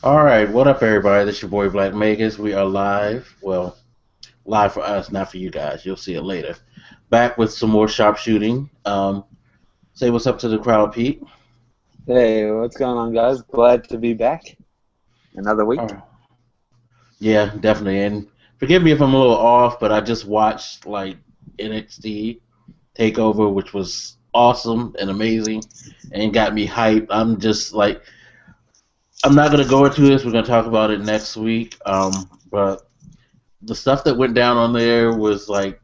All right, what up, everybody? This your boy Black Magus. We are live. Well, live for us, not for you guys. You'll see it later. Back with some more sharpshooting. Say what's up to the crowd, Pete. Hey, what's going on, guys? Glad to be back. Another week. Oh, yeah, definitely. And forgive me if I'm a little off, but I just watched like NXT Takeover, which was awesome and amazing, and got me hyped. I'm just like, I'm not gonna go into this. We're gonna talk about it next week. But the stuff that went down on there was like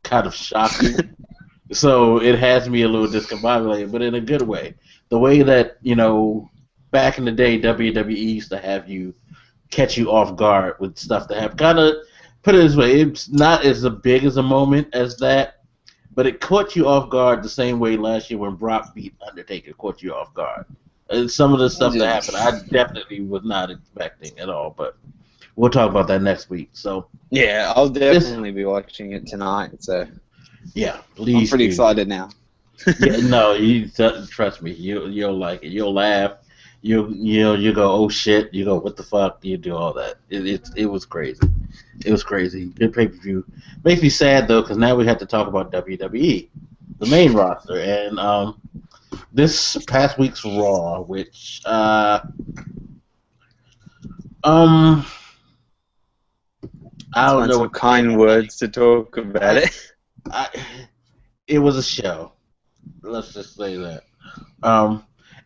kind of shocking. So it has me a little discombobulated, but in a good way. The way that, back in the day, WWE used to have you catch you off guard with stuff that have kind of, put it this way, it's not as big as a moment as that, but it caught you off guard the same way last year when Brock beat Undertaker caught you off guard. And some of the stuff that happened, I definitely was not expecting at all, but we'll talk about that next week. So Yeah, I'll definitely be watching it tonight. So yeah, I'm please pretty do. excited now. Yeah, no, you trust me. You'll like it. You'll laugh. You go, oh shit. You go, what the fuck? You do all that. It was crazy. It was crazy. Good pay per view. Makes me sad though, because now we have to talk about WWE, the main roster, and this past week's Raw, which I don't Find know some what kind words to talk about it. I, it was a show. Let's just say that.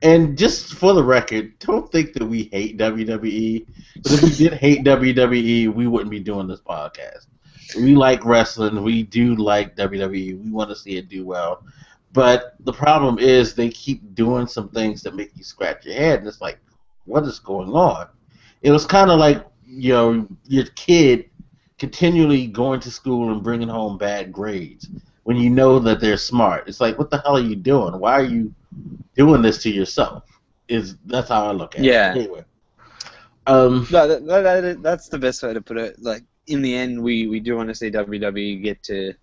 And just for the record, don't think that we hate WWE. But if we did hate WWE, we wouldn't be doing this podcast. We like wrestling. We do like WWE. We want to see it do well. But the problem is they keep doing some things that make you scratch your head. And it's like, what is going on? It was kind of like, your kid continually going to school and bringing home bad grades when you know that they're smart. It's like, what the hell are you doing? Why are you doing this to yourself? That's how I look at it. Anyway, No, that's the best way to put it. Like, in the end, we do want to see WWE get to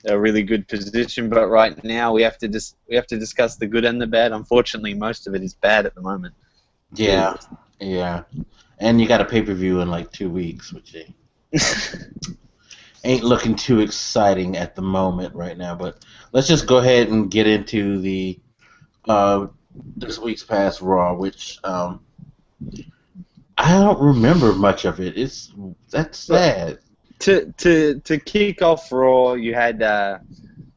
a really good position, but right now we have to discuss the good and the bad. Unfortunately, most of it is bad at the moment. yeah, and you got a pay-per-view in like 2 weeks, which ain't looking too exciting at the moment right now. But let's just go ahead and get into the this week's past Raw, which I don't remember much of it. That's sad. To kick off Raw, you had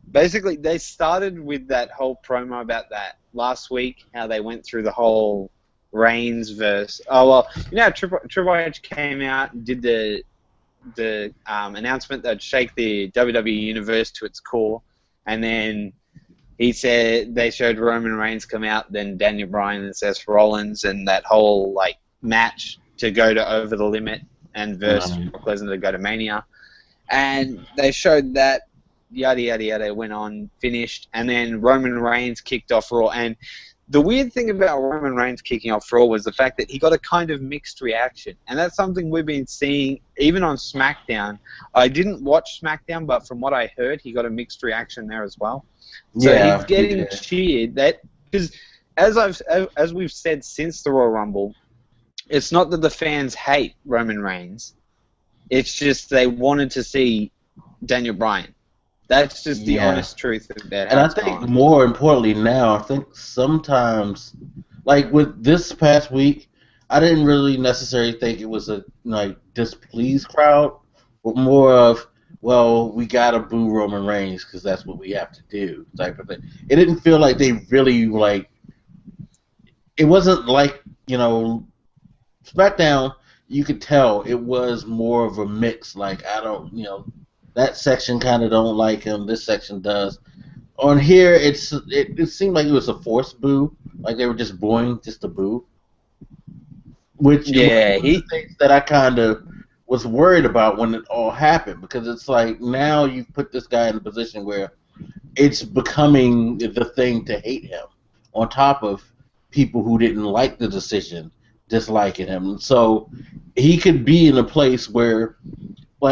basically they started with that whole promo about that last week, how they went through the whole Reigns versus how Triple H came out and did the announcement that would shake the WWE universe to its core, and then he said they showed Roman Reigns come out, then Daniel Bryan and Seth Rollins, and that whole match to go to Over the Limit and versus Brock Lesnar to go to Mania, and they showed that yada yada yada went on, finished, and then Roman Reigns kicked off Raw. And the weird thing about Roman Reigns kicking off Raw was the fact that he got a kind of mixed reaction. And that's something we've been seeing even on SmackDown. I didn't watch SmackDown, but from what I heard, he got a mixed reaction there as well. So he's getting cheered. Because as we've said since the Royal Rumble, it's not that the fans hate Roman Reigns. It's just they wanted to see Daniel Bryan. That's just the honest truth about it. And I think more importantly now, I think sometimes, like with this past week, I didn't really necessarily think it was a displeased crowd, but more of, well, we gotta boo Roman Reigns because that's what we have to do type of thing. It didn't feel like they really it wasn't like SmackDown. You could tell it was more of a mix. Like that section kind of don't like him. This section does. On here, it seemed like it was a forced boo, like they were just booing just to boo. Which was one of the things that I kind of was worried about when it all happened, because it's like now you've put this guy in a position where it's becoming the thing to hate him, on top of people who didn't like the decision disliking him. So he could be in a place where,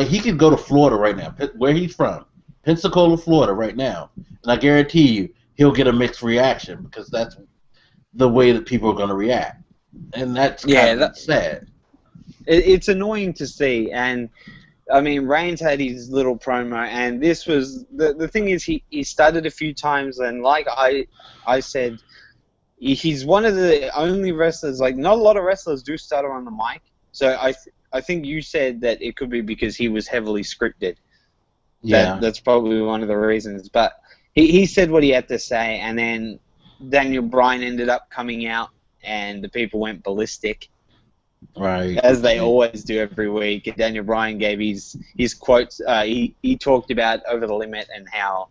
he could go to Florida right now, where he's from, Pensacola, Florida right now, and I guarantee you he'll get a mixed reaction because that's the way that people are going to react. and that's Yeah, kind of sad. it's annoying to see. And I mean, Reigns had his little promo, and this was the thing is he started a few times, and like I said, he's one of the only wrestlers. Like, not a lot of wrestlers do stutter on the mic. So I think you said that it could be because he was heavily scripted. Yeah, That's probably one of the reasons. But he said what he had to say, and then Daniel Bryan ended up coming out, and the people went ballistic, right. as they always do every week. Daniel Bryan gave his quotes. He talked about Over the Limit and how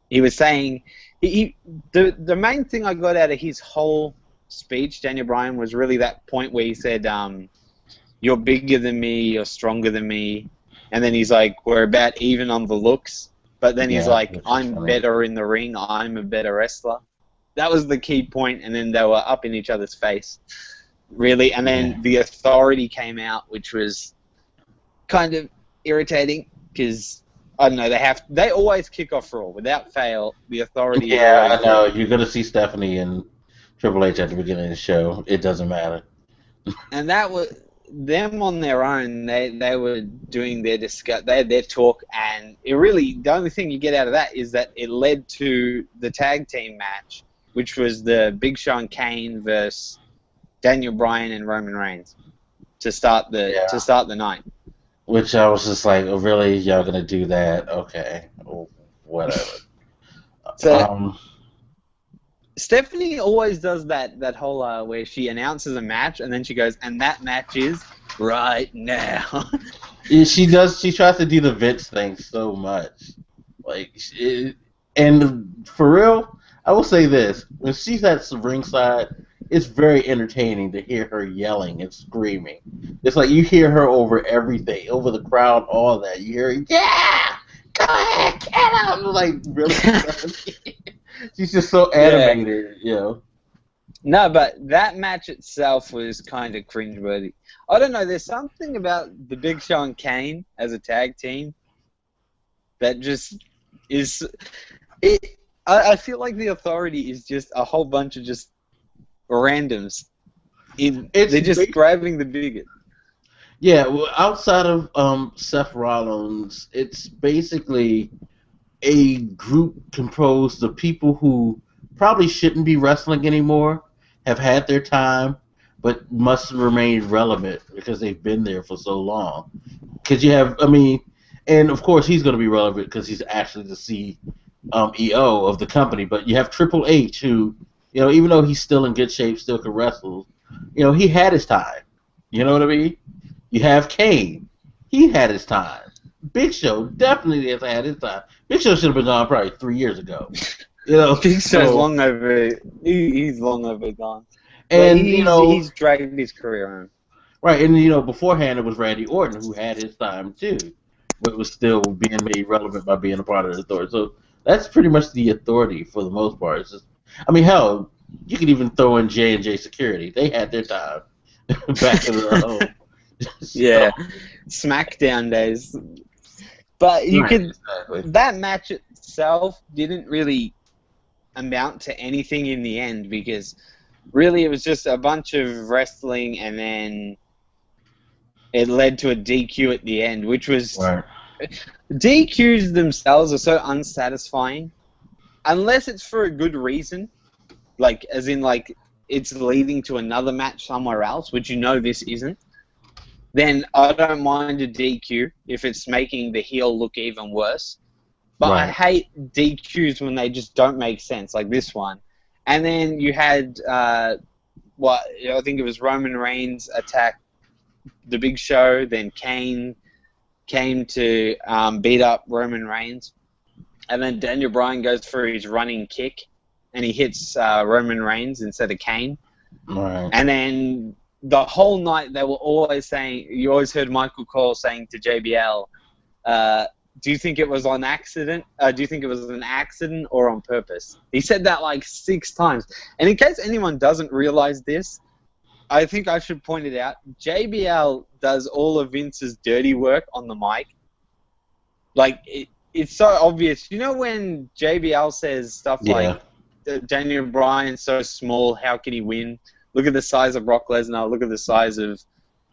he was saying the main thing I got out of his whole speech, Daniel Bryan, was really that point where he said, "You're bigger than me, you're stronger than me," and then he's like, "We're about even on the looks." But then he's Yeah, like, which is "I'm funny. better in the ring. I'm a better wrestler." That was the key point, and then they were up in each other's face, really. And Yeah. then the Authority came out, which was kind of irritating because I don't know, they always kick off Raw without fail. The Authority is Yeah, always I know. there, You're gonna see Stephanie and Triple H at the beginning of the show. It doesn't matter. and that was them on their own. They were doing their they had their talk, and it really, the only thing you get out of that is that it led to the tag team match, which was the Big Show and Kane versus Daniel Bryan and Roman Reigns to start the night. Which I was just like, oh, really? Y'all gonna do that? Okay, whatever. So Um, Stephanie always does that whole where she announces a match and then she goes, and that match is right now. yeah, she does. She tries to do the Vince thing so much, like, and for real, I will say this: when she's at ringside, it's very entertaining to hear her yelling and screaming. It's like you hear her over everything, over the crowd, all that. You hear, yeah, go ahead, get him! Like, really? She's just so Yeah. animated, you know. No, but that match itself was kind of cringeworthy. I don't know, there's something about the Big Show and Kane as a tag team that just is... I feel like the Authority is just a whole bunch of just randoms. They're just grabbing the bigot. Yeah, well, outside of Seth Rollins, it's basically a group composed of people who probably shouldn't be wrestling anymore, have had their time, but must remain relevant because they've been there for so long. Because you have, I mean, and of course he's going to be relevant because he's actually the CEO of the company. But you have Triple H, who, you know, even though he's still in good shape, still can wrestle, you know, he had his time. You know what I mean? You have Kane. He had his time. Big Show definitely has had his time. Big Show should have been gone probably 3 years ago. You know, Big Show's long over. He's long over gone. and you know, he's dragged his career on. right, and you know, beforehand it was Randy Orton who had his time too, but was still being made relevant by being a part of the Authority. So that's pretty much the Authority for the most part. It's just, I mean, hell, you could even throw in J&J Security. They had their time back in the Yeah, SmackDown days. But you could exactly. that match itself didn't really amount to anything in the end because really it was just a bunch of wrestling and then it led to a DQ at the end, which was Right. DQs themselves are so unsatisfying unless it's for a good reason, like as in like it's leading to another match somewhere else, which you know this isn't. Then I don't mind a DQ if it's making the heel look even worse. But I Right. hate DQs when they just don't make sense, like this one. And then you had, I think it was Roman Reigns attack the Big Show, then Kane came to beat up Roman Reigns. And then Daniel Bryan goes for his running kick, and he hits Roman Reigns instead of Kane. Right. And then the whole night they were always saying, you always heard Michael Cole saying to JBL, do you think it was on accident? Do you think it was an accident or on purpose? He said that like 6 times. And in case anyone doesn't realize this, I think I should point it out. JBL does all of Vince's dirty work on the mic. Like, it's so obvious. You know when JBL says stuff like, Daniel Bryan's so small, how can he win? Look at the size of Brock Lesnar. Look at the size of...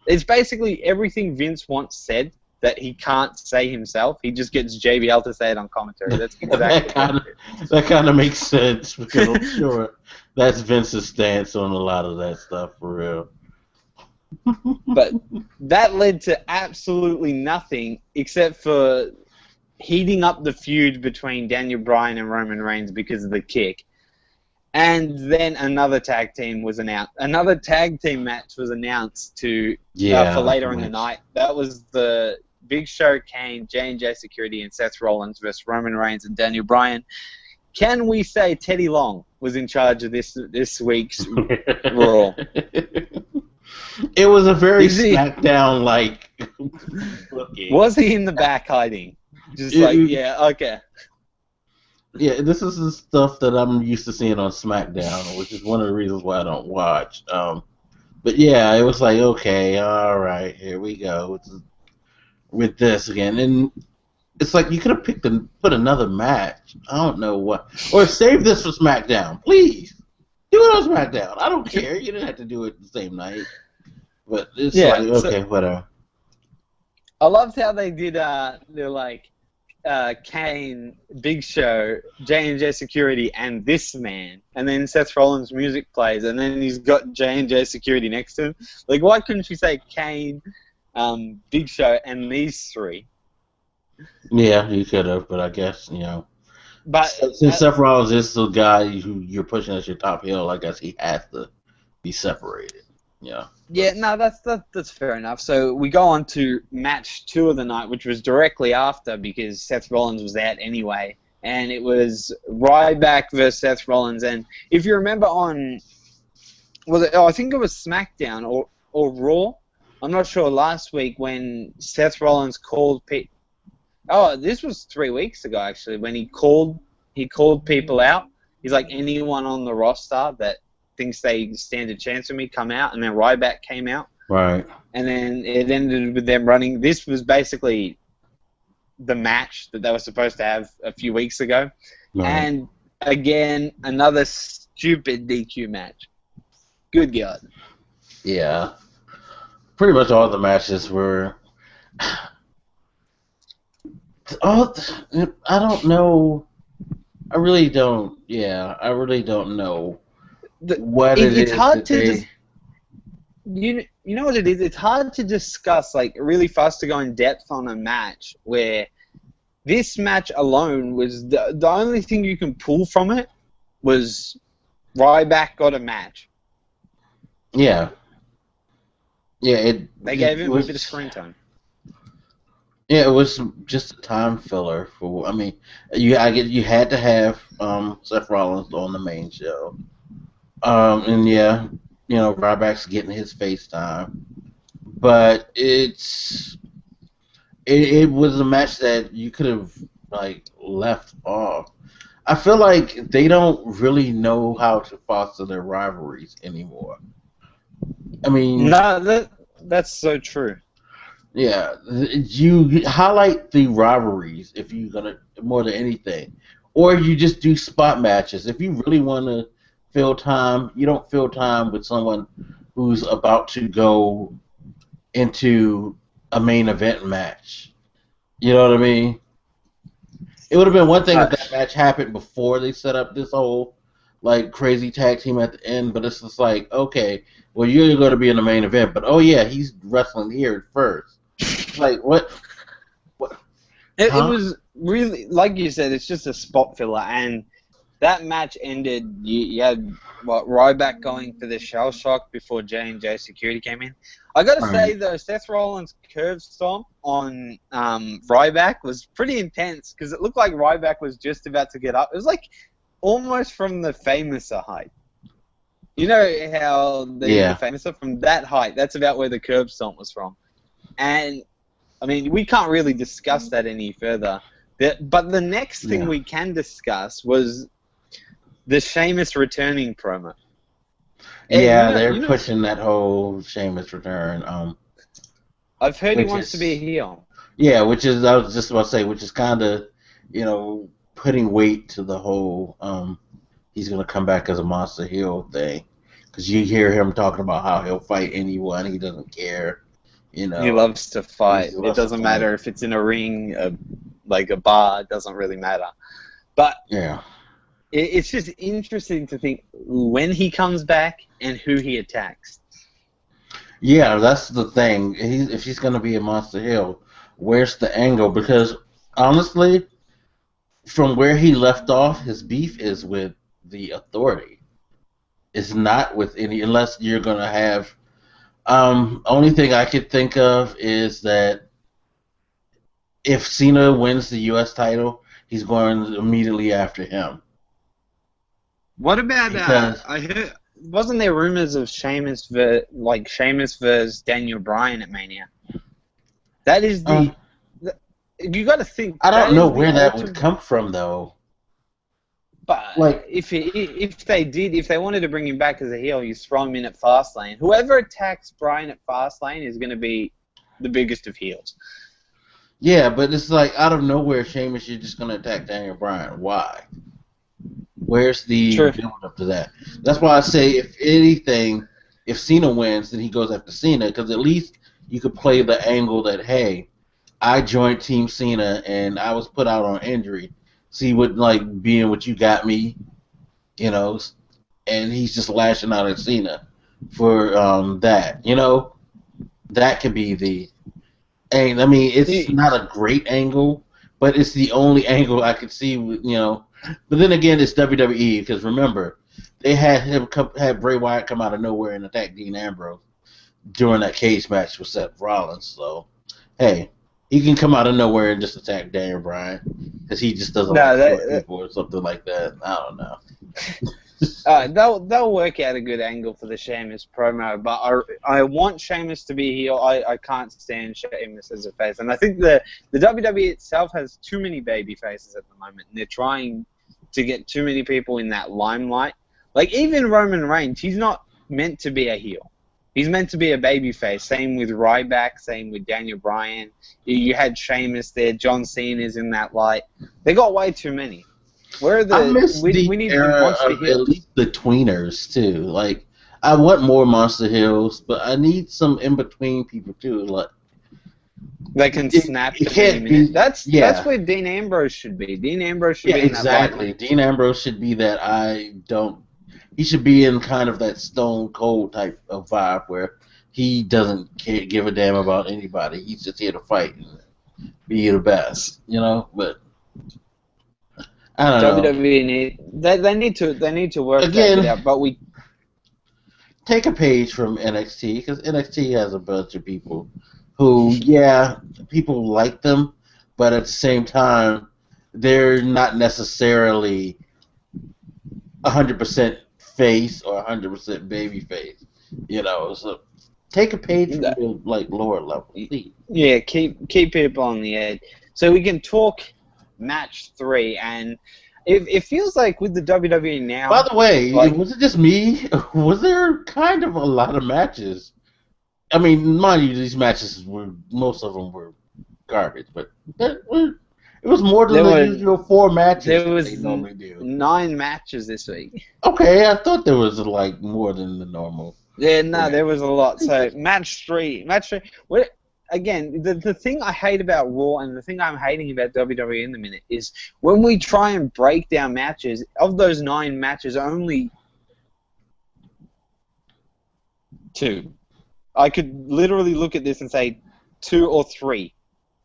It's basically everything Vince once said that he can't say himself. He just gets JBL to say it on commentary. That's exactly that kind of makes sense, because I'm sure that's Vince's stance on a lot of that stuff, for real. But that led to absolutely nothing except for heating up the feud between Daniel Bryan and Roman Reigns because of the kick. And then another tag team was announced. Another tag team match was announced for later in the night. That was the Big Show, Kane, J&J Security, and Seth Rollins versus Roman Reigns and Daniel Bryan. Can we say Teddy Long was in charge of this week's Raw? It was a very SmackDown-like looking. Was he in the back hiding? Just okay. Yeah, this is the stuff that I'm used to seeing on SmackDown, which is one of the reasons why I don't watch. But yeah, it was like, okay, all right, here we go with this again. And it's like you could have put another match. I don't know what. Or save this for SmackDown. Please. Do it on SmackDown. I don't care. You didn't have to do it the same night. But it's whatever. I loved how they did, they're like, Kane, Big Show, J&J Security, and this man. And then Seth Rollins' music plays, and then he's got J&J Security next to him. Like, why couldn't you say Kane, Big Show, and these three? Yeah, you could have, but I guess, But since Seth Rollins is the guy who you're pushing as your top heel, I guess he has to be separated. Yeah. Yeah, no, that's fair enough. So we go on to match 2 of the night, which was directly after because Seth Rollins was out anyway, and it was Ryback versus Seth Rollins. And if you remember I think it was SmackDown or Raw. I'm not sure. Last week when Seth Rollins called this was 3 weeks ago actually when he called people out. He's like, anyone on the roster that thinks they stand a chance with me, come out, and then Ryback came out. Right. And then it ended with them running. This was basically the match that they were supposed to have a few weeks ago. Right. And again, another stupid DQ match. Good God. Yeah. Pretty much all the matches were... I don't know. I really don't know. It's hard to you know what it is? It's hard to discuss, like, really fast to go in depth on a match where this match alone was the only thing you can pull from it was Ryback got a match. Yeah. Yeah, they gave him a bit of screen time. Yeah, it was just a time filler for. I mean, you had to have Seth Rollins on the main show. And yeah, Ryback's getting his face time, but it was a match that you could have left off. I feel like they don't really know how to foster their rivalries anymore. I mean, no, that's so true. Yeah, you highlight the rivalries if you're gonna more than anything, or you just do spot matches. If you really want to fill time, you don't fill time with someone who's about to go into a main event match. You know what I mean? It would have been one thing if that match happened before they set up this whole crazy tag team at the end, but it's just like, okay, well, you're going to be in the main event, but oh yeah, he's wrestling here first. Like, what? It was really, like you said, it's just a spot filler, and that match ended. You had Ryback going for the shell shock before J&J Security came in. I got to say though, Seth Rollins' curve stomp on Ryback was pretty intense because it looked like Ryback was just about to get up. It was like almost from the Famouser height. You know how the Famouser from that height? That's about where the curb stomp was from. And I mean, we can't really discuss that any further. But the next thing we can discuss was the Sheamus returning promo. Yeah, they're pushing that whole Sheamus return. I've heard he wants to be a heel. Yeah, I was just about to say, which is kind of, putting weight to the whole he's going to come back as a monster heel thing. because you hear him talking about how he'll fight anyone. He doesn't care. You He know, loves to he fight. It loves to doesn't fight. matter if it's in a ring, like a bar. It doesn't really matter. But Yeah. it's just interesting to think when he comes back and who he attacks. Yeah, that's the thing. If he's going to be a Monster Hill, where's the angle? Because honestly, from where he left off, his beef is with the Authority. It's not with any, unless you're going to have. Only thing I could think of is that if Cena wins the U.S. title, he's going immediately after him. What about Because I heard wasn't there rumors of Sheamus versus Daniel Bryan at Mania? That is um, you got to think I that don't know is the where that would ultimate. come from, though. But Like, if they wanted to bring him back as a heel, you throw him in at Fastlane. Whoever attacks Bryan at Fastlane is going to be the biggest of heels. yeah, but it's like out of nowhere, Sheamus, you're just going to attack Daniel Bryan. Why? Where's the True. build up to that? That's why I say, if anything, if Cena wins, then he goes after Cena, because at least you could play the angle that, hey, I joined Team Cena and I was put out on injury. See what, like, being what you got me, you know, and he's just lashing out at Cena for that. That could be the. And I mean, it's He- not a great angle, but it's the only angle I could see. But then again, it's WWE, because remember, they had Bray Wyatt come out of nowhere and attack Dean Ambrose during that cage match with Seth Rollins. So, hey, he can come out of nowhere and just attack Daniel Bryan because he just doesn't like no, short people or something like that. I don't know. they'll work out a good angle for the Sheamus promo, but I want Sheamus to be heel. I can't stand Sheamus as a face, and I think the WWE itself has too many baby faces at the moment, and they're trying to get too many people in that limelight. Like even Roman Reigns, he's not meant to be a heel. He's meant to be a baby face. Same with Ryback, same with Daniel Bryan. You had Sheamus there, John Cena's in that light. They got way too many. Where are I miss the we need the era monster of at heels. least the tweeners too. Like, I want more Monster Hills, but I need some in between people too. Like, They can snap it at any can't minute. be. That's Yeah, where Dean Ambrose should be. Dean Ambrose should yeah, be in that light. exactly. Dean Ambrose should be that. I don't. He should be in kind of that Stone Cold type of vibe where he doesn't give a damn about anybody. He's just here to fight and be the best, But I don't know. WWE they need to work that bit Again, out. But we take a page from NXT, because NXT has a bunch of people who, yeah, people like them, but at the same time, they're not necessarily 100% face or 100% baby face, So take a page from the lower level. See. yeah, keep people on the edge. So we can talk match 3, and it feels like with the WWE now. By the way, like, was it just me? Was there kind of a lot of matches? I mean, mind you, these matches most of them were garbage, but it was more than the usual 4 matches there that was they normally do. 9 matches this week. Okay, I thought there was more than the normal. Yeah, no, there was a lot. So match 3. What again? The thing I hate about Raw and the thing I'm hating about WWE in the minute is when we try and break down matches. Of those 9 matches, only 2. I could literally look at this and say 2 or 3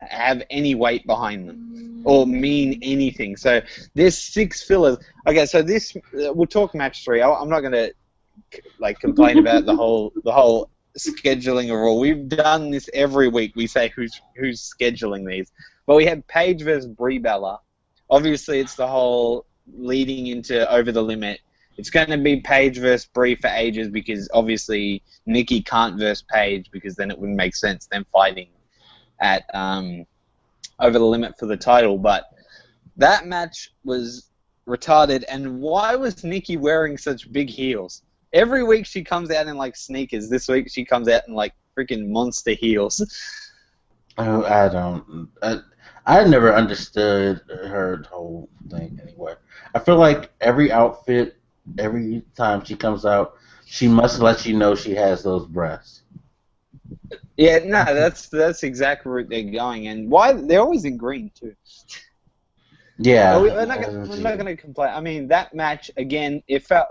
have any weight behind them or mean anything. So there's 6 fillers. Okay, so this we'll talk match 3. I'm not going to complain about the whole scheduling of Raw. We've done this every week. We say who's scheduling these, but we had Paige versus Brie Bella. Obviously, it's the whole leading into Over the Limit. It's going to be Paige versus Brie for ages because obviously Nikki can't verse Paige because then it wouldn't make sense them fighting at Over the Limit for the title. But that match was retarded. And why was Nikki wearing such big heels? Every week she comes out in sneakers. This week she comes out in freaking monster heels. Oh, I don't. I never understood her whole thing anyway. I feel like every outfit Every time she comes out, she must let you know she has those breasts. Yeah, no, that's exactly where they're going, and why they're always in green too. But Yeah. we're not gonna complain. I mean, that match again. It felt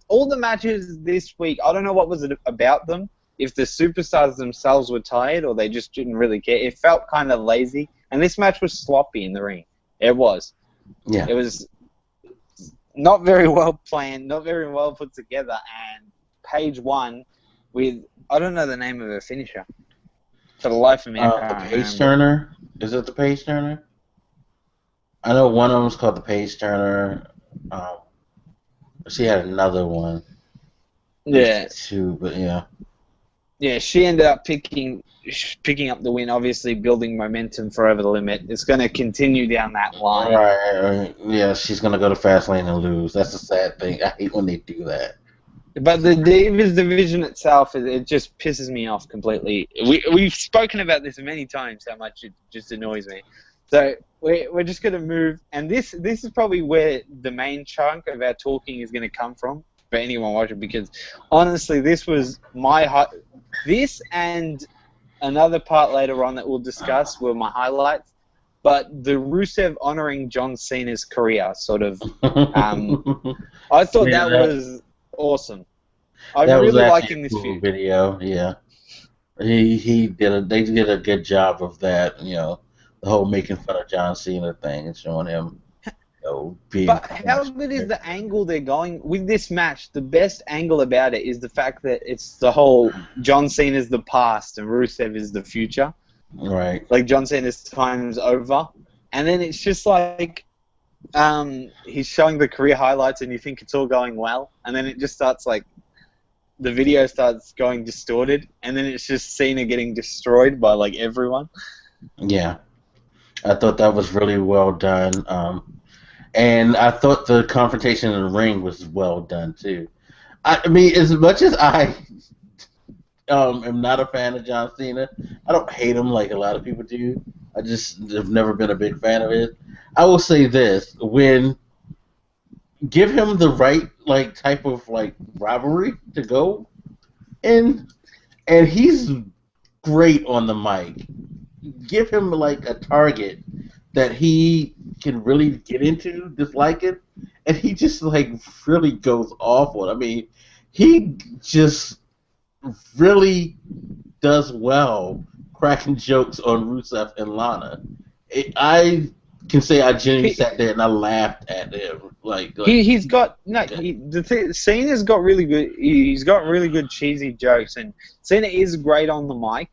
all the matches this week. I don't know what was it about them. If the superstars themselves were tired or they just didn't really care, it felt kind of lazy. And this match was sloppy in the ring. It was. Yeah. It was not very well planned, not very well put together. And Paige won with I don't know the name of her finisher. For the life of me, I The can't page remember. turner. Is it the page turner? I know one of them was called the page turner. Um, she had another one. There's Yeah, two, but yeah. yeah. She ended up picking up the win. Obviously, building momentum for Over the Limit. It's going to continue down that line. Right. Yeah, she's gonna go to Fastlane and lose. That's the sad thing. I hate when they do that. But the Divas division itself, it just pisses me off completely. We've spoken about this many times, how much it just annoys me. So we're just going to move, and this is probably where the main chunk of our talking is going to come from for anyone watching, because honestly, this was this and another part later on that we'll discuss were my highlights. But the Rusev honoring John Cena's career, sort of, I thought Yeah, that was awesome. I'm that was really actually liking a this cool feud. video. Yeah, they did a good job of that. The whole making fun of John Cena thing and showing him being But how crushed. good is the angle they're going with this match? The best angle about it is the fact that it's the whole John Cena's the past and Rusev is the future. Right. Like John Cena's time's over, and then it's just like he's showing the career highlights, and you think it's all going well, and then it just starts like the video starts going distorted, and then it's just Cena getting destroyed by like everyone. Yeah, I thought that was really well done. And I thought the confrontation in the ring was well done too. I mean, as much as I am not a fan of John Cena, I don't hate him like a lot of people do. I just have never been a big fan of his. I will say this: when give him the right type of rivalry to go in, and he's great on the mic. Give him a target that he can really get into disliking, and he just really goes off on. I mean, he just really does well cracking jokes on Rusev and Lana. I can say I genuinely sat there and I laughed at him. He's got no. Cena's got really good. He's got really good cheesy jokes, and Cena is great on the mic.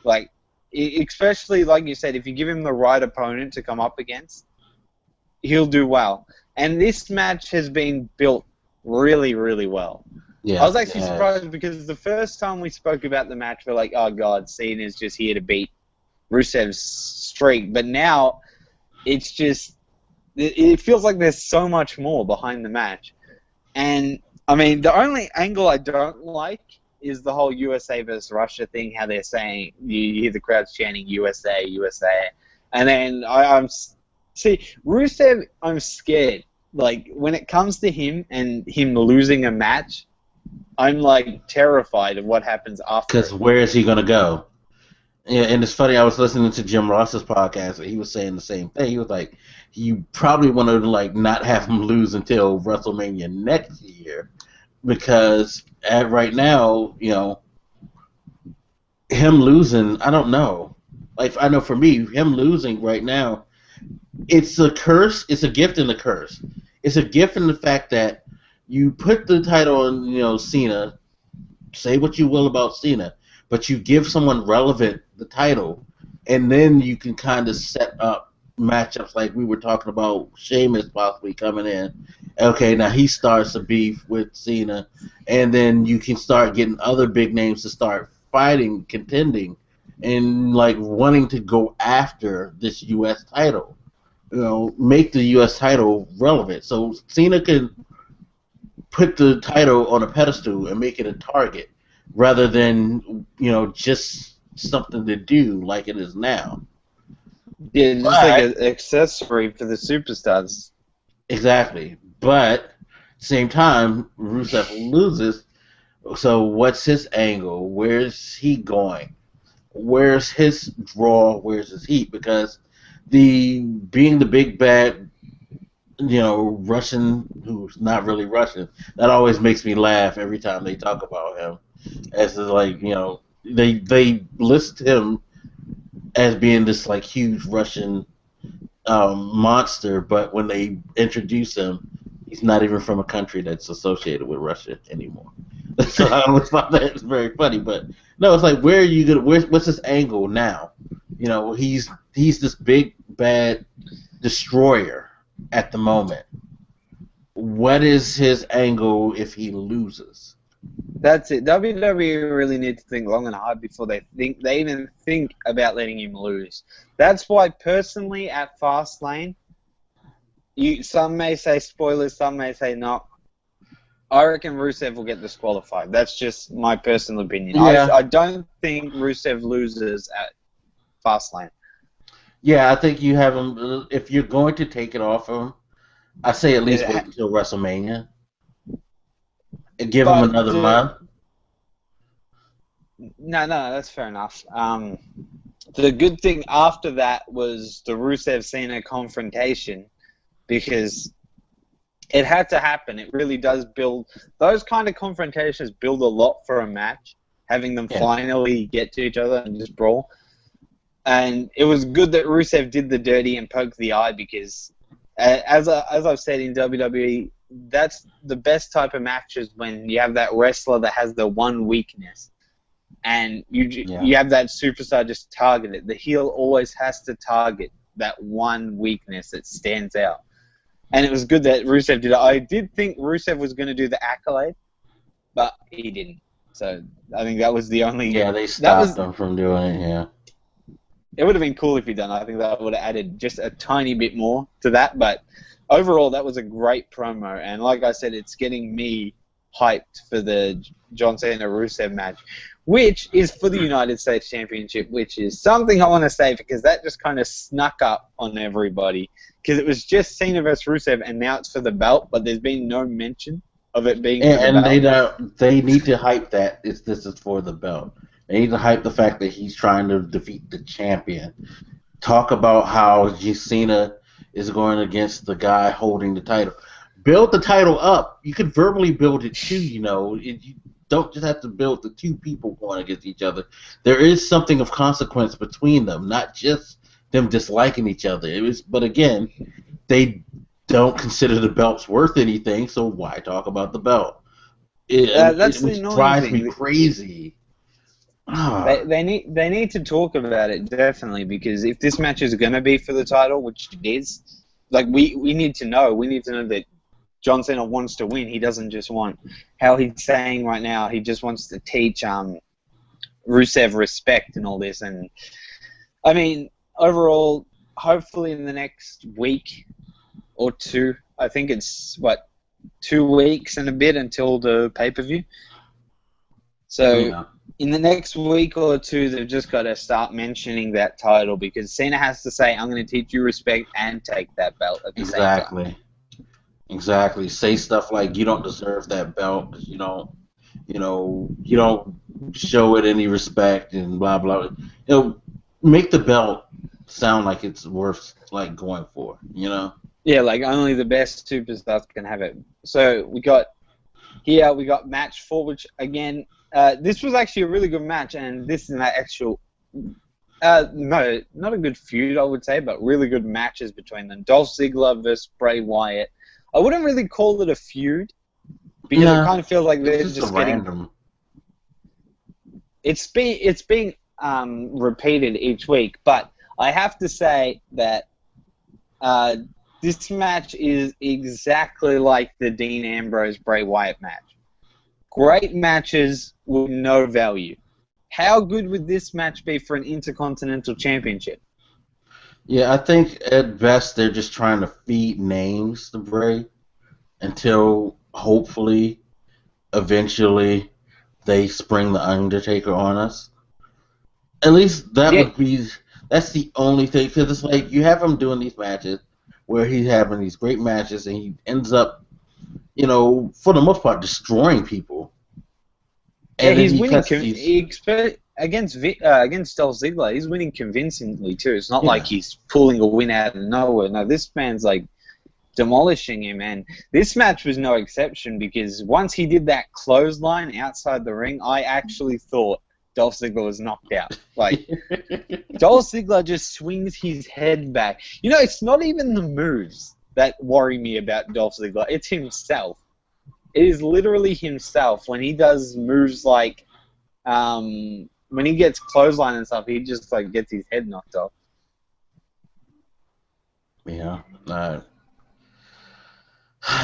Like, especially like you said, if you give him the right opponent to come up against, he'll do well. And this match has been built really, really well. Yeah, I was actually surprised because the first time we spoke about the match, we're like, oh god, Cena's just here to beat Rusev's streak. But now it's just. It feels like there's so much more behind the match. And, I mean, the only angle I don't like is the whole USA versus Russia thing, how they're saying, you hear the crowds chanting USA, USA. And then see, Rusev, I'm scared. Like, when it comes to him and him losing a match, I'm, terrified of what happens after. because where is he going to go? Yeah, and it's funny. I was listening to Jim Ross's podcast, and he was saying the same thing. He was like, "You probably want to not have him lose until WrestleMania next year, because right now, him losing. I don't know. I know for me, him losing right now, it's a curse. It's a gift and a curse. It's a gift in the fact that you put the title on, Cena. Say what you will about Cena, but you give someone relevant the title, and then you can kind of set up matchups like we were talking about Sheamus possibly coming in. Okay, now he starts a beef with Cena, and then you can start getting other big names to start fighting, contending, and wanting to go after this U.S. title. Make the U.S. title relevant. So Cena can put the title on a pedestal and make it a target rather than just something to do like it is now. Yeah, just like an accessory for the superstars. Exactly. But Same time, Rusev loses. So what's his angle? Where's he going? Where's his draw? Where's his heat? Because the being the big bad, Russian who's not really Russian, that always makes me laugh every time they talk about him. As to, like, they list him as being this like huge Russian monster, but when they introduce him, he's not even from a country that's associated with Russia anymore. So I always thought that was very funny. But no, it's like, where are you gonna? What's his angle now? He's this big bad destroyer at the moment. What is his angle if he loses? That's it. WWE really need to think long and hard before they even think about letting him lose. That's why, personally, at Fastlane, some may say spoilers, some may say not. I reckon Rusev will get disqualified. That's just my personal opinion. Yeah. I don't think Rusev loses at Fastlane. Yeah, I think you have him. If you're going to take it off him, I say at least wait until WrestleMania and give him another month. No, that's fair enough. The good thing after that was the Rusev-Cena confrontation, because it had to happen. It really does build. Those kind of confrontations build a lot for a match, having them finally get to each other and just brawl. And it was good that Rusev did the dirty and poked the eye, because as I've said in WWE, that's the best type of matches when you have that wrestler that has the one weakness. And you have that superstar just target it. The heel always has to target that one weakness that stands out. And it was good that Rusev did it. I did think Rusev was going to do the accolade, but he didn't. So I think that was the only... Yeah, they stopped him from doing it, yeah. It would have been cool if he'd done it. I think that would have added just a tiny bit more to that. But overall, that was a great promo. And like I said, it's getting me hyped for the John Cena-Rusev match, which is for the United States Championship, which is something I want to say, because that just kind of snuck up on everybody. Because it was just Cena versus Rusev, and now it's for the belt, but there's been no mention of it being for the belt. They need to hype that this is for the belt. They need to hype the fact that he's trying to defeat the champion. Talk about how Cena is going against the guy holding the title. Build the title up. You can verbally build it too, you don't just have to build the two people going against each other. There is something of consequence between them, not just them disliking each other. But again, they don't consider the belts worth anything, so why talk about the belt? That's the annoying drives thing. me crazy. They need to talk about it, definitely, because if this match is going to be for the title, which it is, like we need to know. We need to know that John Cena wants to win. He doesn't just want, how he's saying right now, he just wants to teach Rusev respect and all this. And I mean, overall, hopefully in the next week or two, I think it's 2 weeks and a bit until the pay-per-view. So in the next week or two, they've just got to start mentioning that title, because Cena has to say, I'm going to teach you respect and take that belt at the same time. Exactly. Say stuff like, you don't deserve that belt because you don't show it any respect and blah blah. Make the belt sound like it's worth like going for. Yeah, like only the best superstars can have it. So we got match 4, which again, this was actually a really good match, and this is an actual. No, not a good feud, I would say, but really good matches between them. Dolph Ziggler versus Bray Wyatt. I wouldn't really call it a feud, because it kind of feels like they're just getting random. It's being repeated each week, but I have to say that this match is exactly like the Dean Ambrose Bray Wyatt match. Great matches with no value. How good would this match be for an Intercontinental Championship? Yeah, I think at best they're just trying to feed names to Bray until hopefully, eventually, they spring the Undertaker on us. At least that's the only thing, because it's like you have him doing these matches where he's having these great matches and he ends up, for the most part, destroying people. Yeah, And then he's he winning cuts these. against Dolph Ziggler. He's winning convincingly too. It's not like Yeah. he's pulling a win out of nowhere. No, this man's like demolishing him, and this match was no exception because once he did that clothesline outside the ring, I actually thought Dolph Ziggler was knocked out. Like, Dolph Ziggler just swings his head back. It's not even the moves that worry me about Dolph Ziggler. It's himself. It is literally himself. When he does moves like, when he gets clothesline and stuff, he just like gets his head knocked off. Yeah.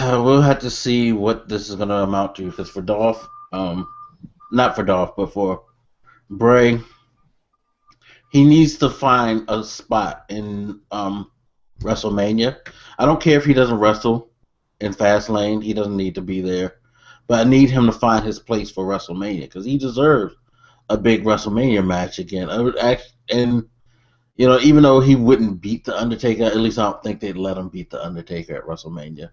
We'll have to see what this is going to amount to. Because for Dolph, not for Dolph, but for Bray, he needs to find a spot in WrestleMania. I don't care if he doesn't wrestle in Fastlane. He doesn't need to be there. But I need him to find his place for WrestleMania because he deserves a big WrestleMania match again. And, even though he wouldn't beat The Undertaker, at least I don't think they'd let him beat The Undertaker at WrestleMania.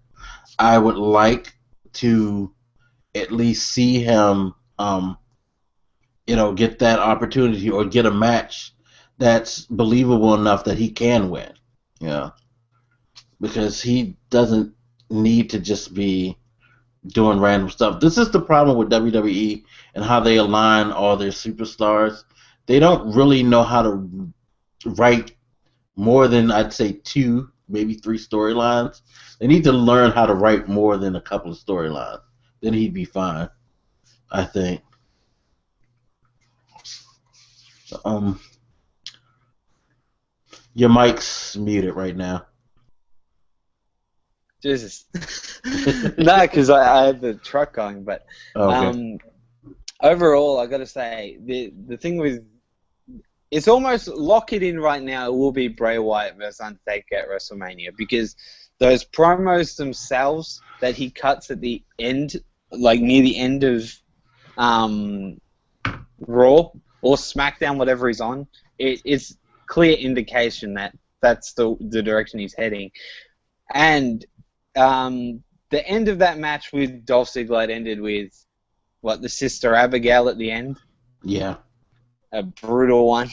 I would like to at least see him, get that opportunity or get a match that's believable enough that he can win. Because he doesn't need to just be doing random stuff. This is the problem with WWE and how they align all their superstars. They don't really know how to write more than, I'd say, 2, maybe 3 storylines. They need to learn how to write more than a couple of storylines. Then he'd be fine, I think. Your mic's muted right now. Jesus. No, because I had the truck going. But Okay. Overall, I got to say, the thing with... It's almost lock it in right now. It will be Bray Wyatt versus Undertaker at WrestleMania because those promos themselves that he cuts at the end, like near the end of Raw or SmackDown, whatever he's on, it's clear indication that that's the direction he's heading. And the end of that match with Dolph Ziggler ended with, the Sister Abigail at the end? Yeah. A brutal one.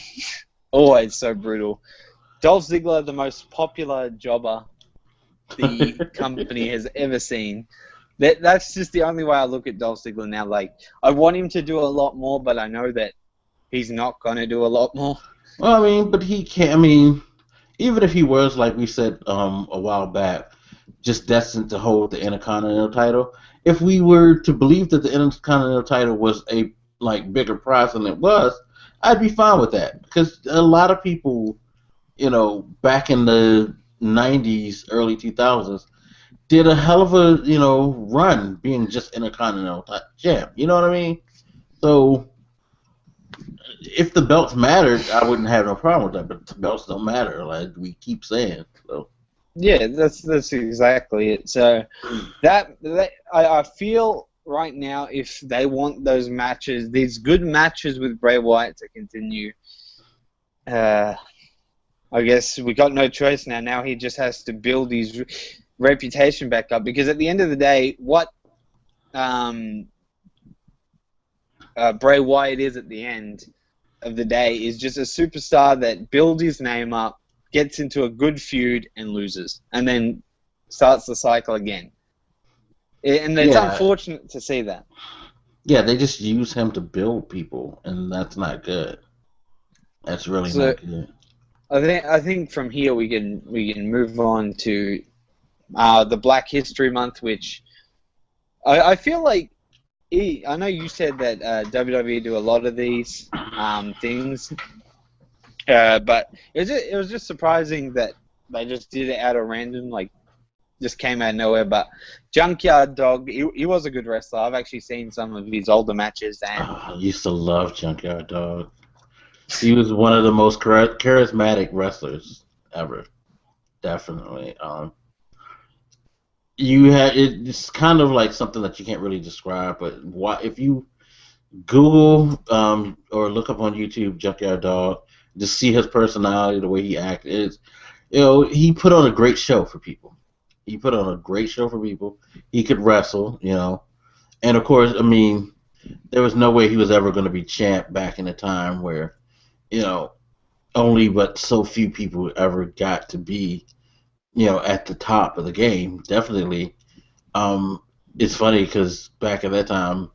Always so brutal. Dolph Ziggler, the most popular jobber the company has ever seen. That's just the only way I look at Dolph Ziggler now. Like, I want him to do a lot more, but I know that he's not going to do a lot more. Well, but he can't. Even if he was, like we said a while back, just destined to hold the Intercontinental title, if we were to believe that the Intercontinental title was a bigger prize than it was, I'd be fine with that. Because a lot of people, back in the 90s, early 2000s, did a hell of a, run being just Intercontinental champ. You know what I mean? So, if the belts mattered, I wouldn't have no problem with that. But the belts don't matter, like we keep saying. So. Yeah, that's exactly it. So, I feel right now, if they want those matches, these good matches with Bray Wyatt to continue, I guess we got no choice now. Now he just has to build his reputation back up because at the end of the day, what Bray Wyatt is at the end of the day is just a superstar that builds his name up, gets into a good feud, and loses, and then starts the cycle again. And it's unfortunate to see that. Yeah, they just use him to build people, and that's not good. That's really not good. I think from here we can move on to the Black History Month, which I feel like I know you said that WWE do a lot of these things, but it was just surprising that they just did it out of random, like just came out of nowhere. But Junkyard Dog, he was a good wrestler. I've actually seen some of his older matches, and I used to love Junkyard Dog. He was one of the most charismatic wrestlers ever. Definitely. It's kind of like something that you can't really describe, but if you Google or look up on YouTube Junkyard Dog, just see his personality, the way he acted. He put on a great show for people. He put on a great show for people. He could wrestle, you know. And of course, I mean, there was no way he was ever going to be champ back in the time where, you know, only but so few people ever got to be, you know, at the top of the game. Definitely. It's funny because back at that time,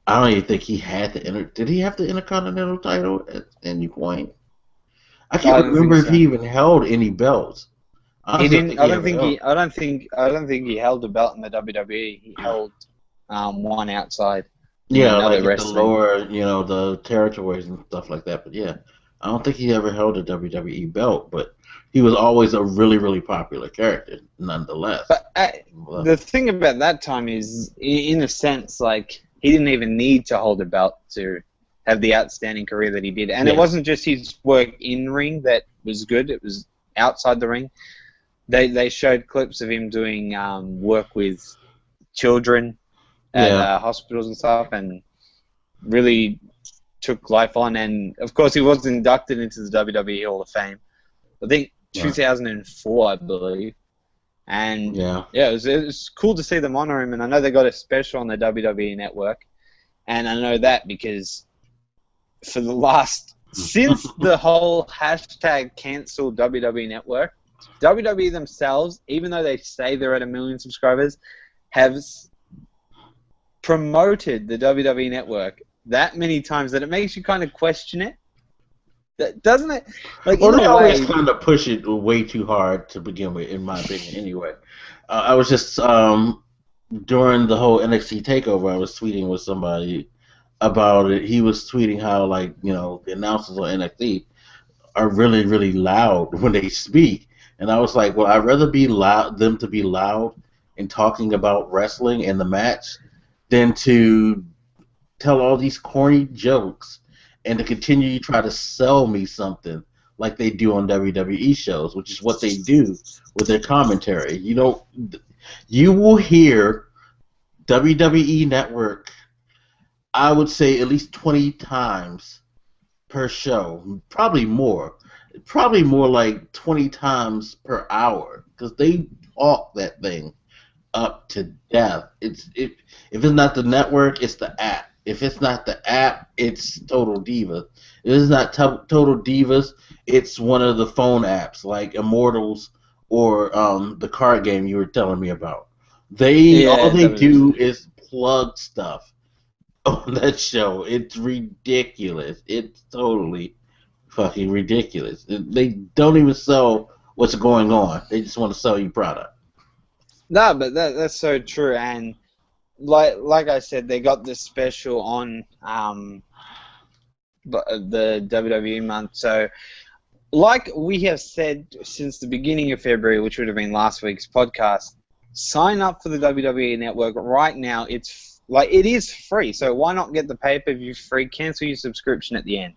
I don't even think he had the Did he have the Intercontinental title at any point? I I can't don't think remember if so. he even held any belts. He Honestly, I don't didn't. think he ever held. I don't think he held a belt in the WWE. He held one outside in Yeah, like another in the wrestling. lower, you know, the territories and stuff like that. But yeah, I don't think he ever held a WWE belt, but he was always a really, really popular character, nonetheless. But the thing about that time is, in a sense, like he didn't even need to hold a belt to have the outstanding career that he did. And it Yeah, wasn't just his work in ring that was good; it was outside the ring. They showed clips of him doing work with children at yeah, hospitals and stuff, and really took life on. And of course, he was inducted into the WWE Hall of Fame. I think right, 2004, I believe. And yeah. yeah, it was cool to see them honor him. And I know they got a special on the WWE Network, and I know that because for the last since the whole hashtag cancel WWE Network, WWE themselves, even though they say they're at 1 million subscribers, have promoted the WWE Network that many times that it makes you kind of question it. Doesn't it? Like, Well, in they a always way, kind of push it way too hard to begin with, in my opinion. Anyway, I was just during the whole NXT takeover, I was tweeting with somebody about it. He was tweeting how, like, you know, the announcers on NXT are really, really loud when they speak, and I was like, well, I'd rather be loud them to be loud and talking about wrestling and the match than to tell all these corny jokes and to continue to try to sell me something like they do on WWE shows, which is what they do with their commentary. You know, you will hear WWE Network, I would say at least 20 times per show, probably more like 20 times per hour, because they talk that thing up to death. If it's not the network, it's the app. If it's not the app, it's Total Divas. If it's not Total Divas, it's one of the phone apps like Immortals or the card game you were telling me about. All yeah, they WWE. do is plug stuff on that show. It's ridiculous. It's totally fucking ridiculous. They don't even sell what's going on. They just want to sell you product. No, but that's so true. And like I said, they got this special on the WWE month. So, like we have said since the beginning of February, which would have been last week's podcast, sign up for the WWE Network right now. It's like it is free, so why not get the pay-per-view free? Cancel your subscription at the end.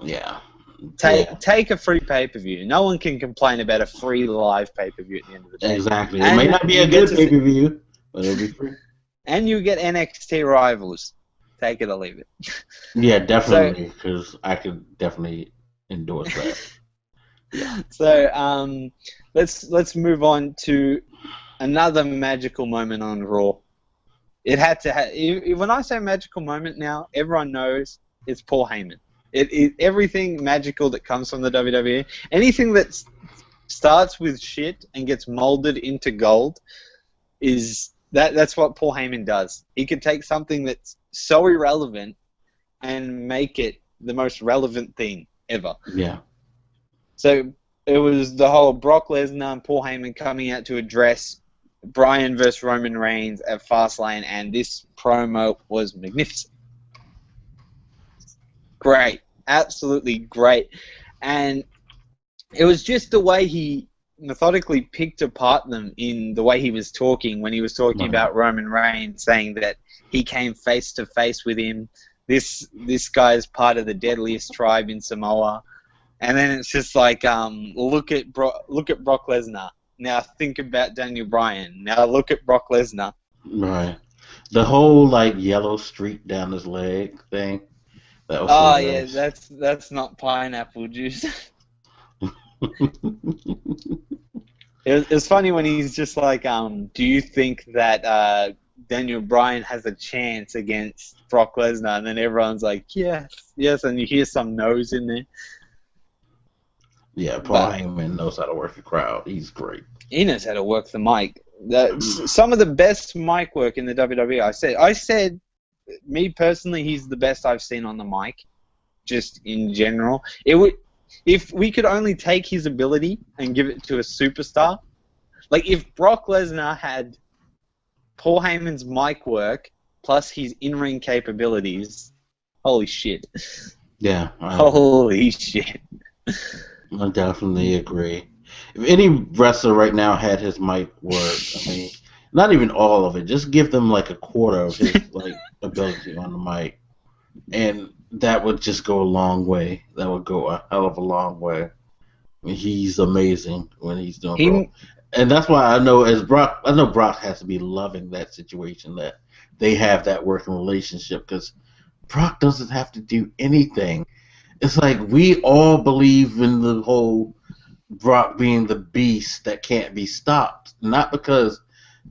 Yeah. Yeah. Take a free pay-per-view. No one can complain about a free live pay-per-view at the end of the day. Exactly. It may And not be you a get good to pay see, per view, but it'll be free. and you get NXT rivals. Take it or leave it. Yeah, So definitely, because I could definitely endorse that. Yeah. so let's move on to another magical moment on Raw. It had to have. When I say magical moment now, everyone knows it's Paul Heyman. Everything magical that comes from the WWE, anything that starts with shit and gets molded into gold, that's what Paul Heyman does. He can take something that's so irrelevant and make it the most relevant thing ever. Yeah. So it was the whole Brock Lesnar and Paul Heyman coming out to address Bryan versus Roman Reigns at Fastlane, and this promo was magnificent. Great. Absolutely great. And it was just the way he methodically picked apart them in the way he was talking when he was talking Right. about Roman Reigns, saying that he came face to face with him. This guy's part of the deadliest tribe in Samoa. And then it's just like, look at Brock Lesnar. Now think about Daniel Bryan. Now look at Brock Lesnar. Right. The whole like yellow streak down his leg thing. That was Oh yeah, hilarious. that's not pineapple juice. It's funny when he's just like, do you think that Daniel Bryan has a chance against Brock Lesnar? And then everyone's like, yes, yes, and you hear some no's in there. Yeah, Paul But Heyman knows how to work a crowd. He's great. he knows how to work the mic. Some of the best mic work in the WWE. I said, me personally, he's the best I've seen on the mic, just in general. It would, if we could only take his ability and give it to a superstar. Like, if Brock Lesnar had Paul Heyman's mic work plus his in-ring capabilities, holy shit. Yeah. Holy shit. I definitely agree. If any wrestler right now had his mic work, I mean, not even all of it, just give them like a quarter of his like ability on the mic, and that would just go a long way. That would go a hell of a long way. I mean, he's amazing when he's doing pro. He, And that's why I know Brock has to be loving that situation, that they have that working relationship, because Brock doesn't have to do anything. It's like we all believe in the whole Brock being the beast that can't be stopped, not because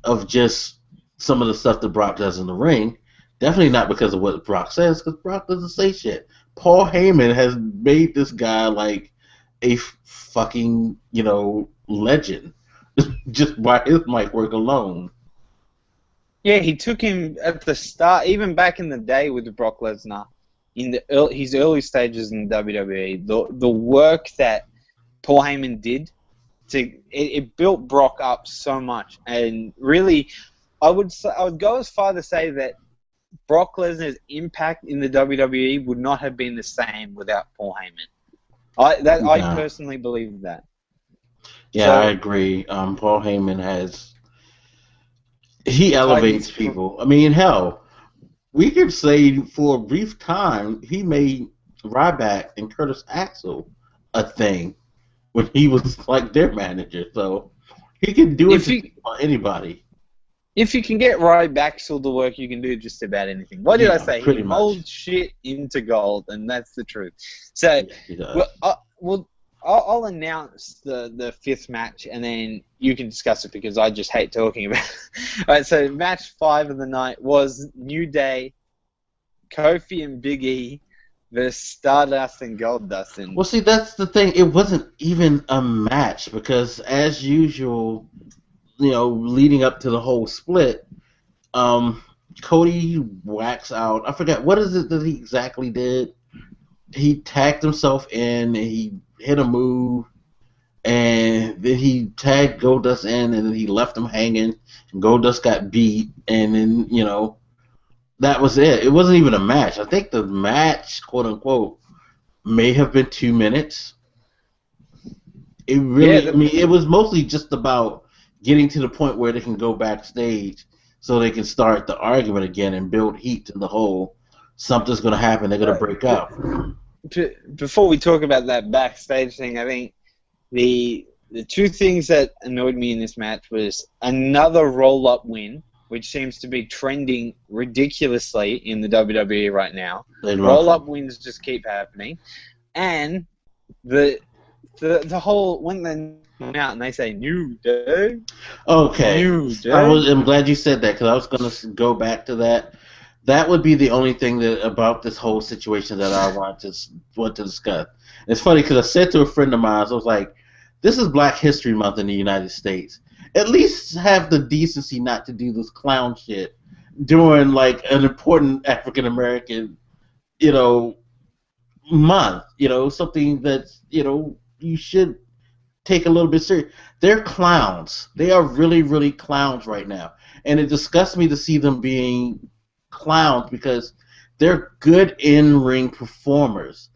of just some of the stuff that Brock does in the ring. Definitely not because of what Brock says, because Brock doesn't say shit. Paul Heyman has made this guy like a fucking, legend just by his mic work alone. yeah, he took him at the start, even back in the day with Brock Lesnar, in his early stages in WWE. The work that Paul Heyman did, it built Brock up so much, and really, I would go as far to say that Brock Lesnar's impact in the WWE would not have been the same without Paul Heyman. I personally believe that. Yeah, so, I agree. Paul Heyman he elevates people. I mean, hell, we could say for a brief time he made Ryback and Curtis Axel a thing when he was like their manager. So he can do it to anybody. If you can get Ryback to the work, you can do just about anything. What did I say? He molds shit into gold, and that's the truth. So, I'll announce the fifth match, and then you can discuss it because I just hate talking about it. All right, so match 5 of the night was New Day, Kofi and Big E versus Stardust and Goldust. Well, see, that's the thing. It wasn't even a match because, as usual, leading up to the whole split, Cody whacks out. I forgot, what is it that he exactly did? He tagged himself in, and he hit a move, and then he tagged Goldust in, and then he left him hanging, and Goldust got beat, and then, that was it. It wasn't even a match. I think the match, quote unquote, may have been 2 minutes. It really, it was mostly just about getting to the point where they can go backstage so they can start the argument again and build heat to the whole something's going to happen, they're going to break up. Before we talk about that backstage thing, I think the 2 things that annoyed me in this match was another roll-up win, which seems to be trending ridiculously in the WWE right now. Roll-up wins just keep happening. And the whole, when they come out and they say, New Day. Okay. New Day. I'm glad you said that, because I was going to go back to that. That would be the only thing about this whole situation that I want to discuss. It's funny because I said to a friend of mine, I was like, this is Black History Month in the United States. At least have the decency not to do this clown shit during like an important African American, month. Something that you should take a little bit serious. They're clowns. They are really, really clowns right now, and it disgusts me to see them being clowns because they're good in-ring performers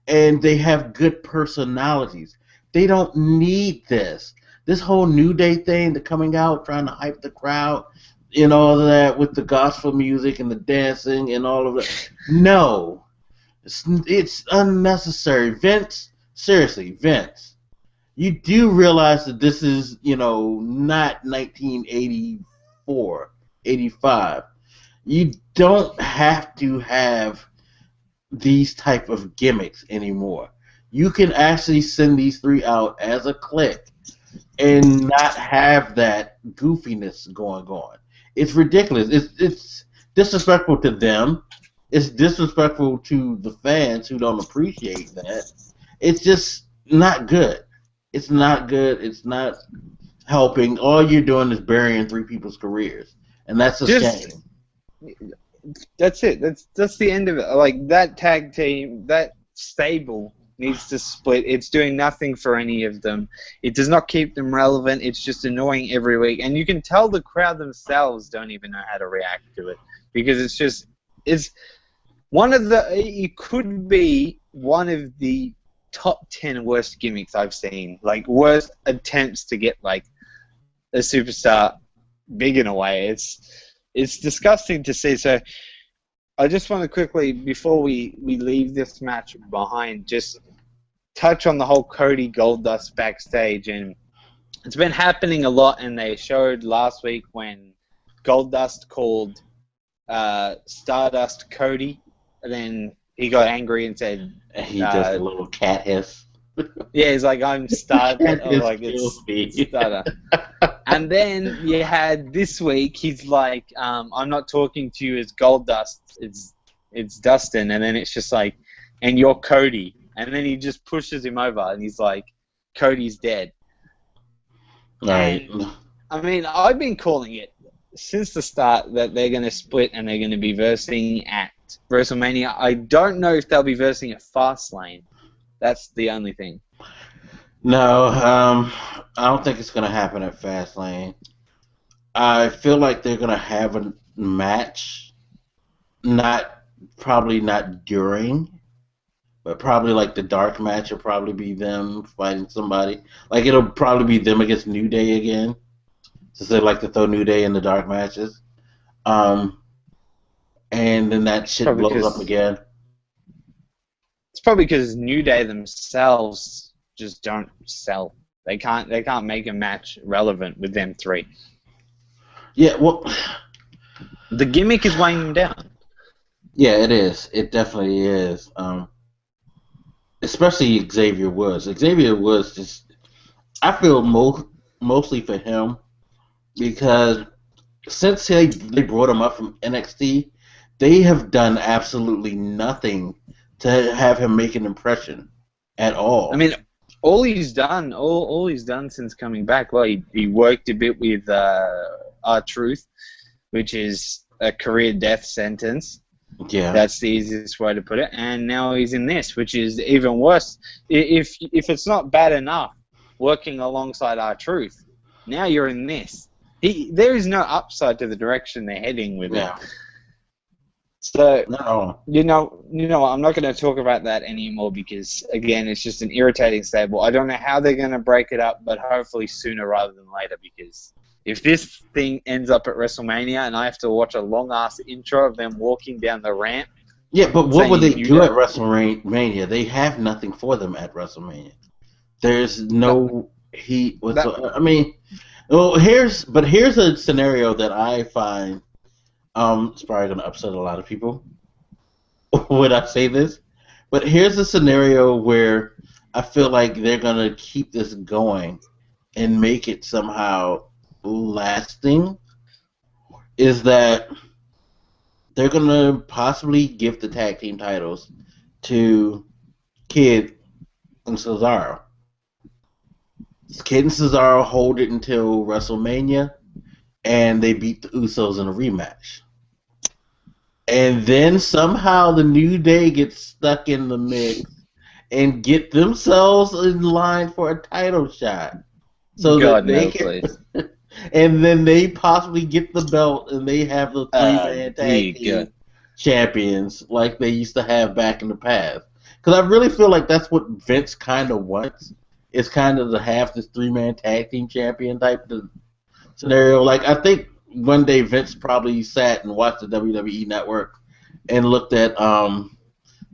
and they have good personalities. They don't need this. This whole New Day thing, the coming out, trying to hype the crowd, and all of that with the gospel music and the dancing and all of that. No. It's unnecessary. Vince, seriously, Vince, you do realize that this is, not 1984, 85. You don't have to have these type of gimmicks anymore. You can actually send these 3 out as a clique and not have that goofiness going on. It's ridiculous. It's disrespectful to them. It's disrespectful to the fans who don't appreciate that. It's just not good. It's not good. It's not helping. All you're doing is burying three people's careers, and that's a Just shame. that's it. That's the end of it. Like that tag team, that stable needs to split. It's doing nothing for any of them. It does not keep them relevant. It's just annoying every week, and you can tell the crowd themselves don't even know how to react to it because it's one of the. It could be one of the top 10 worst gimmicks I've seen. Like worst attempts to get like a superstar big in a way. It's disgusting to see. So I just want to quickly, before we leave this match behind, just touch on the whole Cody Goldust backstage. And it's been happening a lot, and they showed last week when Goldust called Stardust Cody, and then he got angry and said, He does a little cat hiss. yeah, he's like, I'm Stardust, Cat hiss like kills me. it's Stardust. And then you had this week, he's like, I'm not talking to you as Goldust, it's Dustin. And then it's just like, and you're Cody. And then he just pushes him over, and he's like, Cody's dead. Right. And, I mean, I've been calling it since the start that they're going to split and they're going to be versing at WrestleMania. I don't know if they'll be versing at Fastlane. That's the only thing. No, I don't think it's gonna happen at Fastlane. I feel like they're gonna have a match, probably not during, but probably like the dark match will probably be them fighting somebody. Like it'll probably be them against New Day again, since they like to throw New Day in the dark matches. Um, and then that shit Probably blows up because again. it's probably because New Day themselves just don't sell. They can't make a match relevant with them three. Yeah, well, The gimmick is weighing them down. yeah, it is. It definitely is. Especially Xavier Woods. Xavier Woods just, I feel mostly for him because since they brought him up from NXT, they have done absolutely nothing to have him make an impression at all. I mean, all he's done since coming back, well, he worked a bit with R-Truth, which is a career death sentence. Yeah. That's the easiest way to put it. And now he's in this, which is even worse. If it's not bad enough working alongside R-Truth, now you're in this. There is no upside to the direction they're heading with it. So, No. you know what, I'm not going to talk about that anymore because, again, it's just an irritating stable. I don't know how they're going to break it up, but hopefully sooner rather than later, because if this thing ends up at WrestleMania and I have to watch a long-ass intro of them walking down the ramp... Yeah, but what would they saying do at WrestleMania? They have nothing for them at WrestleMania. There's no heat. I mean, well, here's a scenario that I find it's probably going to upset a lot of people when I say this, but here's a scenario where I feel like they're going to keep this going and make it somehow lasting, is that they're going to possibly give the tag team titles to Kid and Cesaro. Kid and Cesaro hold it until WrestleMania, and they beat the Usos in a rematch. And then somehow the New Day gets stuck in the mix and get themselves in line for a title shot. So God, that they no, can, please. and then they possibly get the belt and they have the three-man tag team champions like they used to have back in the past. Because I really feel like that's what Vince kind of wants. Is kind of to have this three-man tag team champion type of scenario. Like, I think one day Vince probably sat and watched the WWE Network and looked at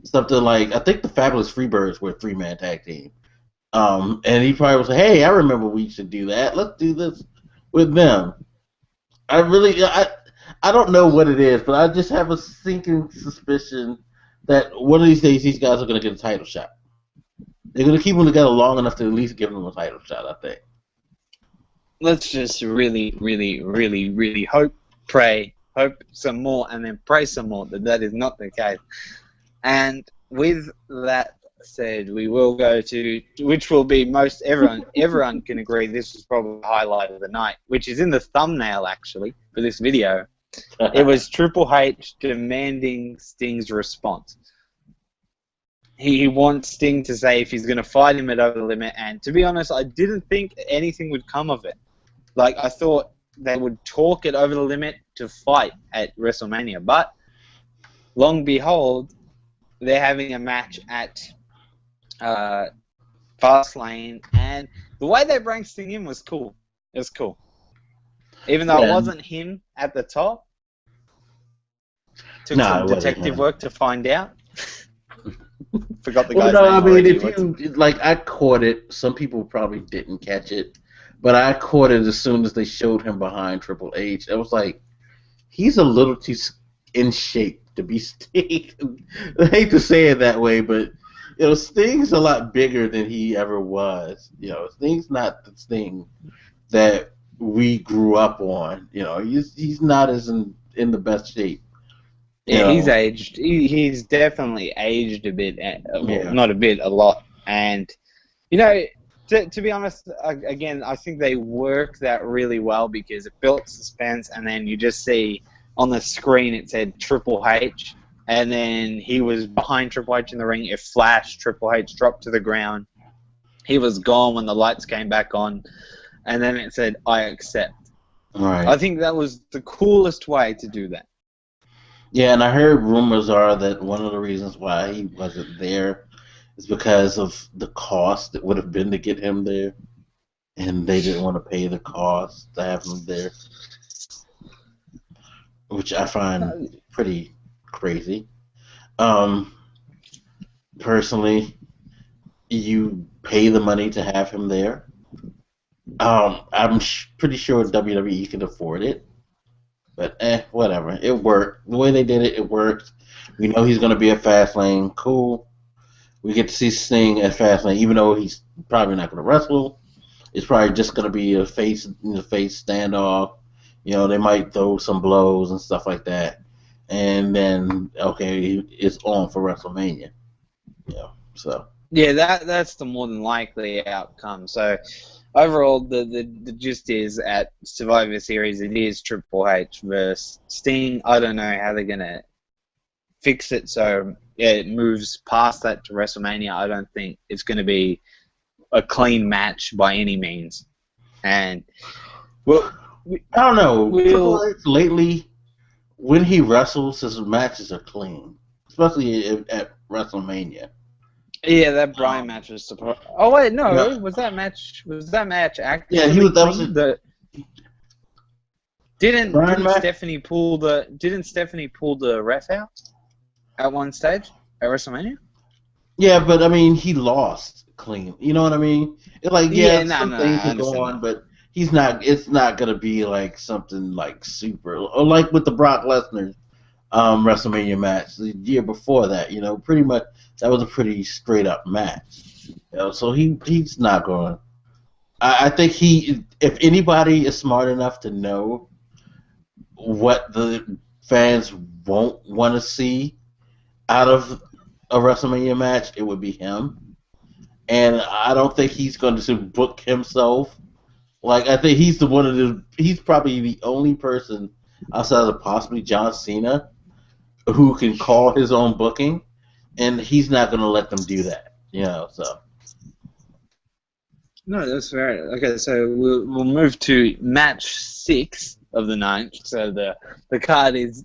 something like, I think the Fabulous Freebirds were a three-man tag team. And he probably was like, hey, I remember we should do that. Let's do this with them. I don't know what it is, but I just have a sinking suspicion that one of these days these guys are going to get a title shot. They're going to keep them together long enough to at least give them a title shot, I think. let's just really, really, really, really hope some more, and then pray some more that is not the case. And with that said, we will go to, which will be most everyone can agree this was probably the highlight of the night, which is in the thumbnail actually for this video. It was Triple H demanding Sting's response. He wants Sting to say if he's going to fight him at Over the Limit, and to be honest, I didn't think anything would come of it. Like, I thought they would talk it Over the Limit to fight at WrestleMania, but long behold, they're having a match at Fastlane, and the way they brought Sting in was cool. It was cool. Even though it wasn't him at the top. Took some detective work to find out. Forgot the guy's name. I mean, if you like, I caught it. Some people probably didn't catch it, but I caught it as soon as they showed him behind Triple H. I was like, he's a little too in shape to be Sting. I hate to say it that way, but Sting's a lot bigger than he ever was. Sting's not the Sting that we grew up on. He's not as in the best shape. Yeah, he's aged. He's definitely aged a bit. Not a bit, a lot. And, to be honest, again, I think they work that really well because it built suspense, and then you just see on the screen it said Triple H, and then he was behind Triple H in the ring. It flashed. Triple H dropped to the ground. He was gone when the lights came back on, and then it said, I accept. Right. I think that was the coolest way to do that. Yeah, and I heard rumors are that one of the reasons why he wasn't there is because of the cost it would have been to get him there, and they didn't want to pay the cost to have him there, which I find pretty crazy. Personally, you pay the money to have him there. I'm pretty sure WWE can afford it. But whatever. It worked. The way they did it, it worked. We know he's going to be at Fastlane. Cool. We get to see Sting at Fastlane, even though he's probably not going to wrestle. It's probably just going to be a face standoff. They might throw some blows and stuff like that. And then, okay, it's on for WrestleMania. So. Yeah, that's the more than likely outcome. So, overall, the gist is at Survivor Series, it is Triple H versus Sting. I don't know how they're going to fix it so it moves past that to WrestleMania. I don't think it's going to be a clean match by any means. And, well, I don't know. Triple H lately, when he wrestles, his matches are clean, especially at WrestleMania. Yeah, that Bryan match was surprised. Oh wait, no, was that match actually? Yeah, Didn't Stephanie pull the ref out at one stage at WrestleMania? Yeah, but I mean, he lost clean. You know what I mean? Some things can go on, but he's not. It's not gonna be like something like super, or like with the Brock Lesnar WrestleMania match the year before that. Pretty much that was a pretty straight up match. So he's not going. I think if anybody is smart enough to know what the fans won't want to see out of a WrestleMania match, it would be him. And I don't think he's going to book himself. Like, I think he's he's probably the only person outside of possibly John Cena who can call his own booking, and he's not going to let them do that. So. No, that's fair. Okay, so we'll move to match 6 of the night. So the card is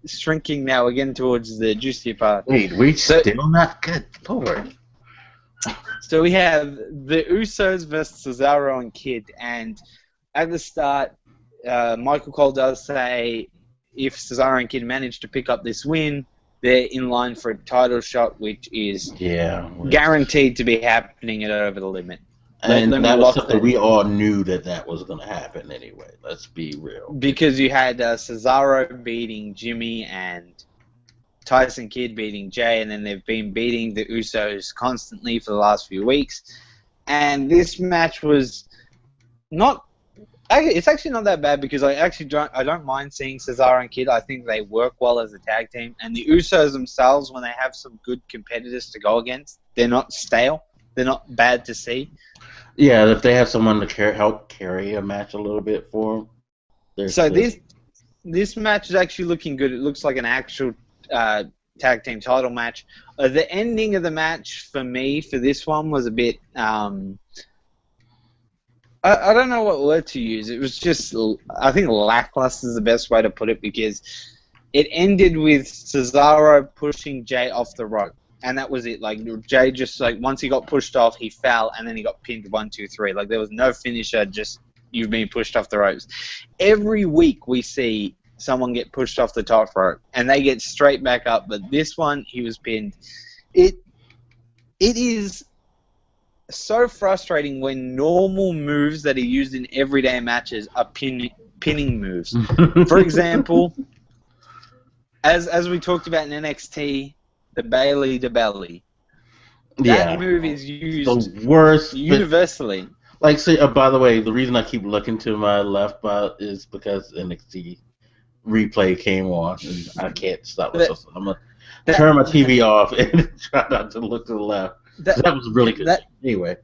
shrinking now again towards the juicier part. Wait, we still not good. Lord. So we have the Usos versus Cesaro and Kid, and at the start, Michael Cole does say if Cesaro and Kid manage to pick up this win, they're in line for a title shot, which is guaranteed to be happening at Over the Limit. And that was something we all knew that was going to happen anyway. Let's be real. Because you had Cesaro beating Jimmy and Tyson Kidd beating Jay, and then they've been beating the Usos constantly for the last few weeks. And this match was not It's actually not that bad because I don't mind seeing Cesaro and Kid. I think they work well as a tag team, and the Usos themselves, when they have some good competitors to go against, they're not stale. They're not bad to see. Yeah, if they have someone to help carry a match a little bit for them, So this match is actually looking good. It looks like an actual tag team title match. The ending of the match for me for this one was a bit. I don't know what word to use. It was just, I think lackluster is the best way to put it because it ended with Cesaro pushing Jay off the rope. And that was it. Like, Jay just, like, once he got pushed off, he fell, and then he got pinned 1, 2, 3. Like, there was no finisher, just you've been pushed off the ropes. Every week we see someone get pushed off the top rope, and they get straight back up. But this one, he was pinned. It is so frustrating when normal moves that are used in everyday matches are pinning moves. For example, as we talked about in NXT, the Bailey to belly. That move is used the worst universally. Like, say, by the way, the reason I keep looking to my left is because NXT replay came on, and I can't stop myself. I'm gonna turn my TV off and try not to look to the left. That was really good. Anyway.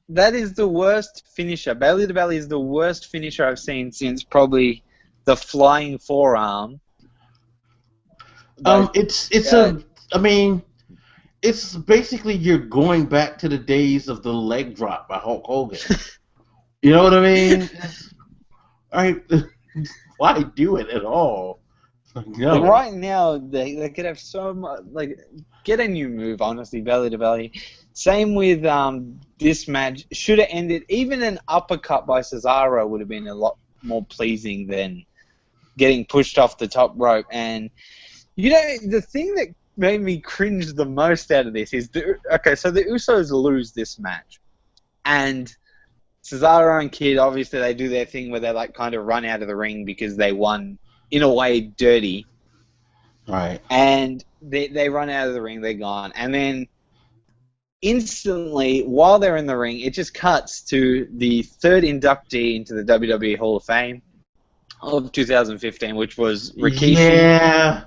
That is the worst finisher. Bailey to belly is the worst finisher I've seen since probably the flying forearm. It's basically you're going back to the days of the leg drop by Hulk Hogan. You know what I mean? Why do it at all? No. But right now, they could have so much, like, get a new move, honestly, belly to belly. Same with this match. Should have ended, even an uppercut by Cesaro would have been a lot more pleasing than getting pushed off the top rope. And, you know, the thing that made me cringe the most out of this is, so the Usos lose this match. And Cesaro and Kid, obviously, they do their thing where they, like, kind of run out of the ring because they won, in a way, dirty. Right. And they run out of the ring, they're gone. And then instantly, while they're in the ring, it just cuts to the third inductee into the WWE Hall of Fame of 2015, which was Rikishi. Yeah.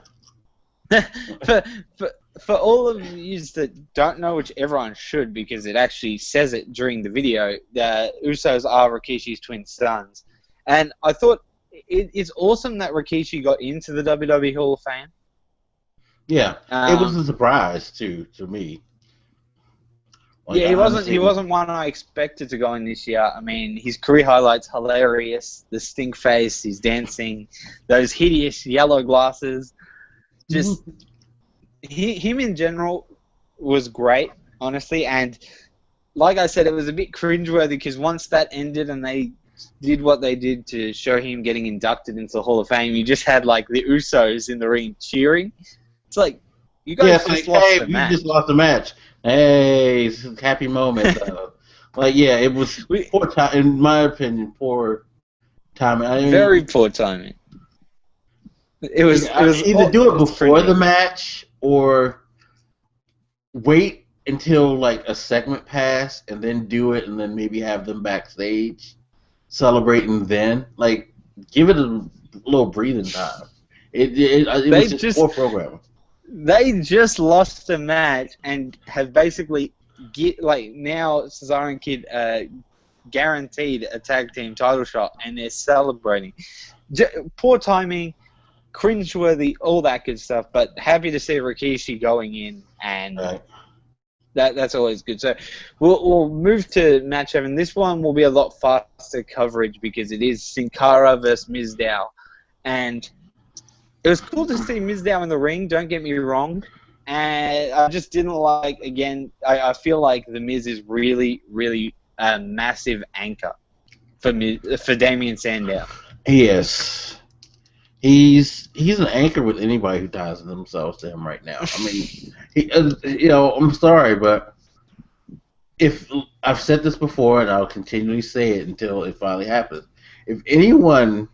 For all of you that don't know, which everyone should because it actually says it during the video, the Usos are Rikishi's twin sons. And I thought it's awesome that Rikishi got into the WWE Hall of Fame. Yeah, it was a surprise too to me. Like, yeah, he wasn't one I expected to go in this year. I mean, his career highlights hilarious. The stink face, his dancing, those hideous yellow glasses. Just him in general was great, honestly. And like I said, it was a bit cringeworthy because once that ended and they did what they did to show him getting inducted into the Hall of Fame, you just had like the Usos in the ring cheering. It's like, you guys just lost the match. You just lost the match. Hey, it's a happy moment. Like, yeah, it was poor time, in my opinion, poor timing. Very poor timing. It was either do it before the match or wait until like a segment passed and then do it, and then maybe have them backstage celebrating. Then, like, give it a little breathing time. It was just poor programming. They just lost the match and have basically now Cesaro and Kid guaranteed a tag team title shot, and they're celebrating. Poor timing, cringeworthy, all that good stuff. But happy to see Rikishi going in, and that's always good. So we'll move to match 7. This one will be a lot faster coverage because it is Sin Cara versus Mizdow, and it was cool to see Mizdow in the ring, don't get me wrong. And I just didn't like, again, I feel like The Miz is really, really a massive anchor for Damien Sandow. He is. He's an anchor with anybody who ties themselves to him right now. I mean, I'm sorry, but if I've said this before, and I'll continually say it until it finally happens. If anyone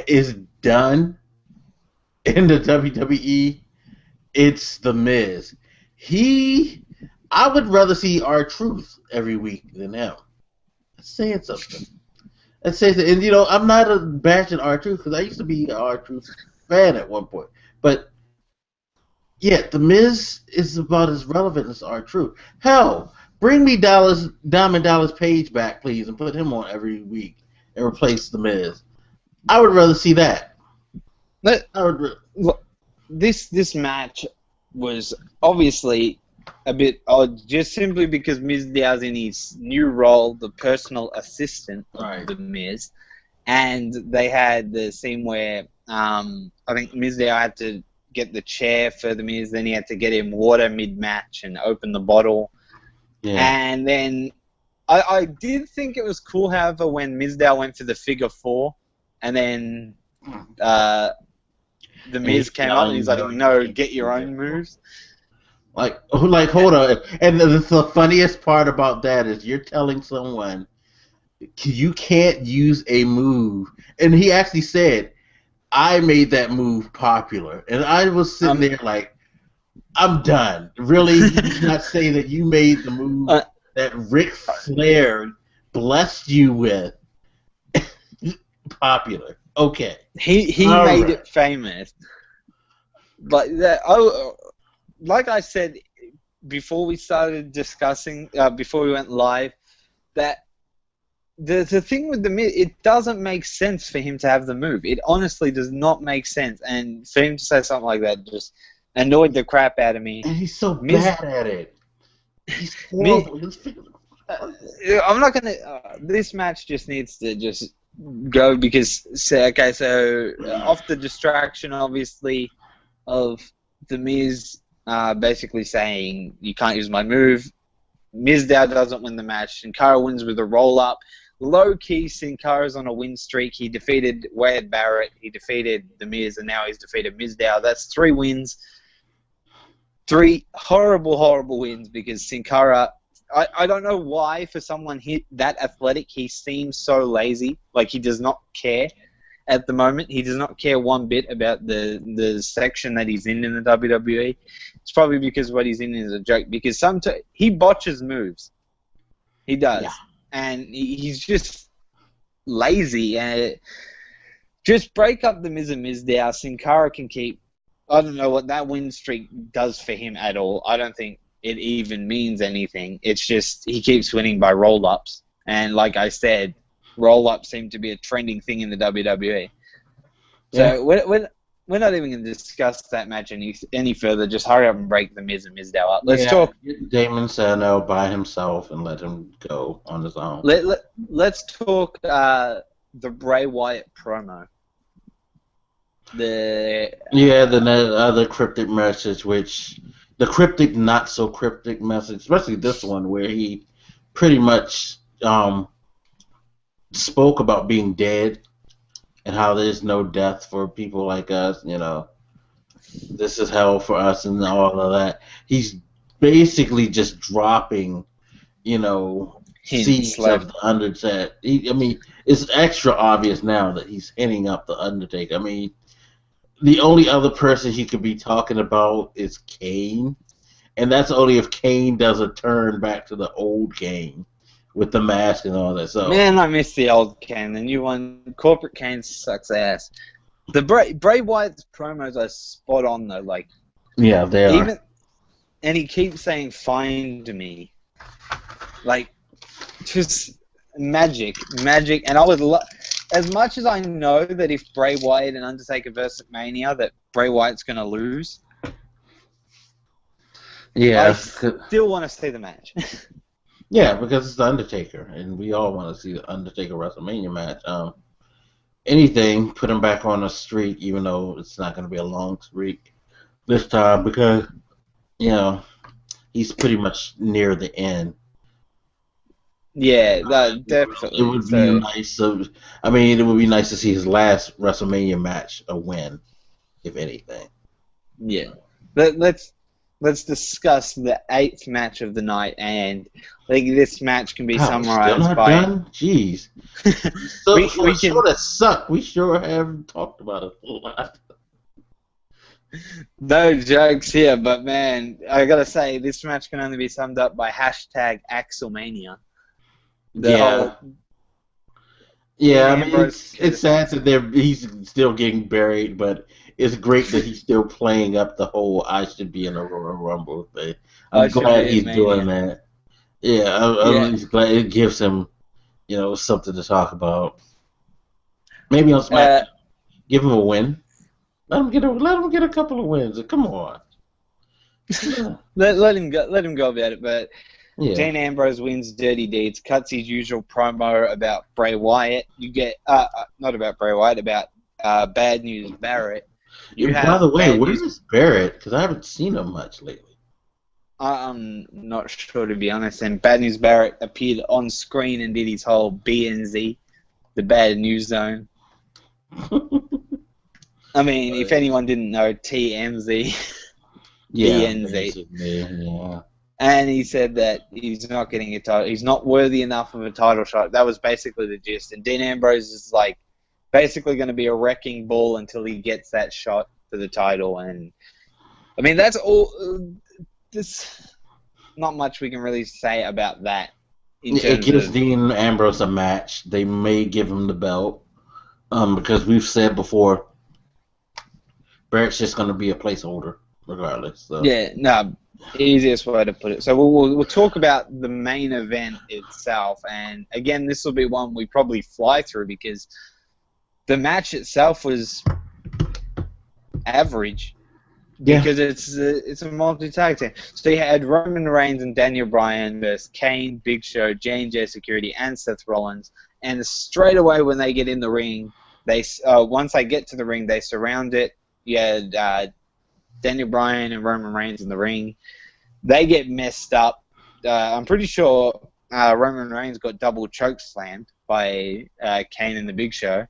is done in the WWE, it's The Miz. I would rather see R-Truth every week than him. That's saying something. I'd say that, and I'm not a bashing R-Truth because I used to be an R-Truth fan at one point, but yeah, the Miz is about as relevant as R-Truth. Hell, bring me Diamond Dallas Page back, please, and put him on every week and replace the Miz. I would rather see that. Look, this match was obviously a bit odd, just simply because Mizdow in his new role, the personal assistant of the Miz, and they had the scene where I think Mizdow had to get the chair for the Miz, then he had to get him water mid-match and open the bottle. Yeah. And then I did think it was cool, however, when Mizdow went for the figure four, and then the Miz came up and he's like, no, get your own moves. Like, hold on. And the funniest part about that is you're telling someone you can't use a move. And he actually said, I made that move popular. And I was sitting there like, I'm done. Really? You did not say that you made the move that Ric Flair blessed you with popular. Okay. He made it famous. But like I said before we started discussing, before we went live, that the thing with the Miz, it doesn't make sense for him to have the move. It honestly does not make sense. And for him to say something like that just annoyed the crap out of me. And he's so bad at it. He's horrible. I'm not going to... this match just needs to just go because... Okay, so off the distraction, obviously, of the Miz basically saying, you can't use my move. Mizdow doesn't win the match. Sin Cara wins with a roll-up. Low-key, Sin Cara's on a win streak. He defeated Wade Barrett. He defeated The Miz, and now he's defeated Mizdow. That's 3 wins. 3 horrible, horrible wins because Sin Cara... I don't know why, for someone that athletic, he seems so lazy. Like, he does not care at the moment. He does not care one bit about the section that he's in the WWE. It's probably because what he's in is a joke. Because he botches moves. He does. Yeah. And he's just lazy. And just break up the Miz and Mizdow. Sin Cara can keep... I don't know what that win streak does for him at all. I don't think it even means anything. It's just he keeps winning by roll-ups. And like I said, roll-ups seem to be a trending thing in the WWE. Yeah. So we're not even going to discuss that match any further. Just hurry up and break the Miz and Mizdow up. Let's talk. Get Damon Sandow by himself and let him go on his own. Let's talk the Bray Wyatt promo. The other cryptic message, the cryptic, not so cryptic message, especially this one where he pretty much spoke about being dead and how there's no death for people like us. This is hell for us and all of that. He's basically just dropping, seeds of the Undertaker. It's extra obvious now that he's hinting up the Undertaker. The only other person he could be talking about is Kane, and that's only if Kane does a turn back to the old Kane with the mask and all that. So, man, I miss the old Kane. The new one, corporate Kane, sucks ass. The Bray Wyatt's promos are spot on though. Like, yeah, they are. And he keeps saying "find me," like, just magic. And I would love. As much as I know that if Bray Wyatt and Undertaker versus Mania, that Bray Wyatt's going to lose, I still want to see the match. Yeah, because it's the Undertaker, and we all want to see the Undertaker WrestleMania match. Anything, put him back on a streak, even though it's not going to be a long streak this time, because he's pretty much near the end. Yeah, definitely. It would be nice. It would be nice to see his last WrestleMania match a win, if anything. Yeah. Let's discuss the 8th match of the night, and I think this match can be summarized still not by. Done? Jeez. We sure that suck. We sure haven't talked about it a lot. No jokes here, but man, I gotta say this match can only be summed up by #Axelmania. Yeah, Dean I mean Ambrose could it's have done sad that something. he's still getting buried, but it's great that he's still playing up the whole "I should be in a Royal Rumble" thing. I I'm should glad be in he's doing Mania. that. Yeah, I'm Yeah. just glad it gives him, something to talk about. Maybe on Uh, SmackDown, give him a win. Let him get a couple of wins. Come on. let him go. Let him go about it. But Yeah. Dean Ambrose wins Dirty Deeds, cuts his usual promo about Bray Wyatt. You get not about Bray Wyatt, about Bad News Barrett. You By the have way, Bad where News. is Barrett? Because I haven't seen him much lately. I'm not sure, to be honest. And Bad News Barrett appeared on screen and did his whole BNZ, the Bad News Zone. I mean, if anyone didn't know, TMZ, Yeah, BNZ. basically, yeah. And he said that he's not getting a title. He's not worthy enough of a title shot. That was basically the gist. And Dean Ambrose is like basically going to be a wrecking ball until he gets that shot for the title. And I mean, that's all. There's not much we can really say about that in It terms gives of. Dean Ambrose a match. They may give him the belt, because we've said before, Barrett's just going to be a placeholder regardless. So Yeah, no, easiest way to put it. So we'll talk about the main event itself. And again, this will be one we probably fly through because the match itself was average. yeah, Because it's a multi-tag team. So you had Roman Reigns and Daniel Bryan versus Kane, Big Show, J&J Security, and Seth Rollins. And straight away when they get in the ring, once they get to the ring, they surround it. You had Daniel Bryan and Roman Reigns in the ring. They get messed up. I'm pretty sure Roman Reigns got double choke slammed by Kane and the Big Show.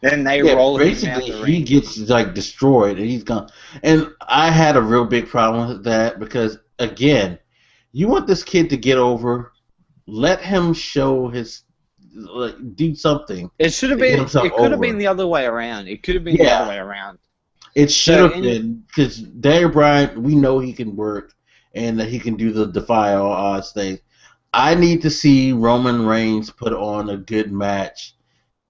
Then they yeah. roll him out Basically, the he ring. gets like destroyed, and he's gone. And I had a real big problem with that because again, you want this kid to get over. Let him show do something It should have to get been. himself It could have been over. the other way around. It could have been the other Yeah, way around. it should So have been because Daniel Bryan, we know he can work and that he can do the defy all odds thing. I need to see Roman Reigns put on a good match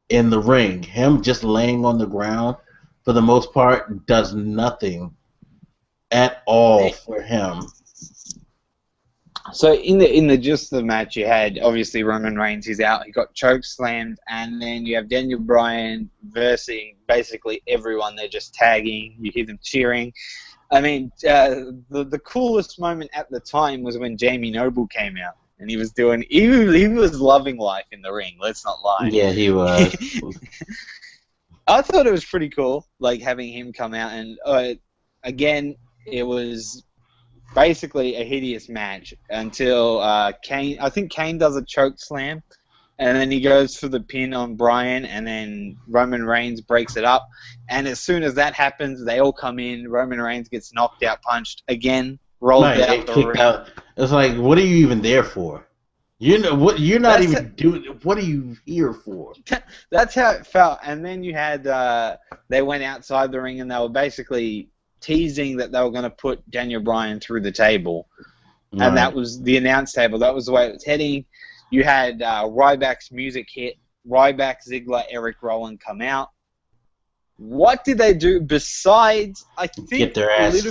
in the ring. Him just laying on the ground for the most part does nothing at all for him. So in the just the match you had, obviously Roman Reigns is out. He got choke slammed, and then you have Daniel Bryan versus basically everyone. They're just tagging. You hear them cheering. I mean, the coolest moment at the time was when Jamie Noble came out, and he was loving life in the ring. Let's not lie. Yeah, he was. I thought it was pretty cool, like having him come out, and again, it was basically a hideous match until Kane. I think Kane does a choke slam, and then he goes for the pin on Bryan, and then Roman Reigns breaks it up. And as soon as that happens, they all come in. Roman Reigns gets knocked out, punched again, rolled Right, out it the kicked ring. out. It's like, what are you even there for? You know what? You're not That's even doing. What are you here for? That's how it felt. And then you had they went outside the ring and they were basically teasing that they were going to put Daniel Bryan through the table. And that Right. was the announce table. That was the way it was heading. You had Ryback's music hit. Ryback, Ziggler, Eric Rowan come out. What did they do besides, I think, Get their ass.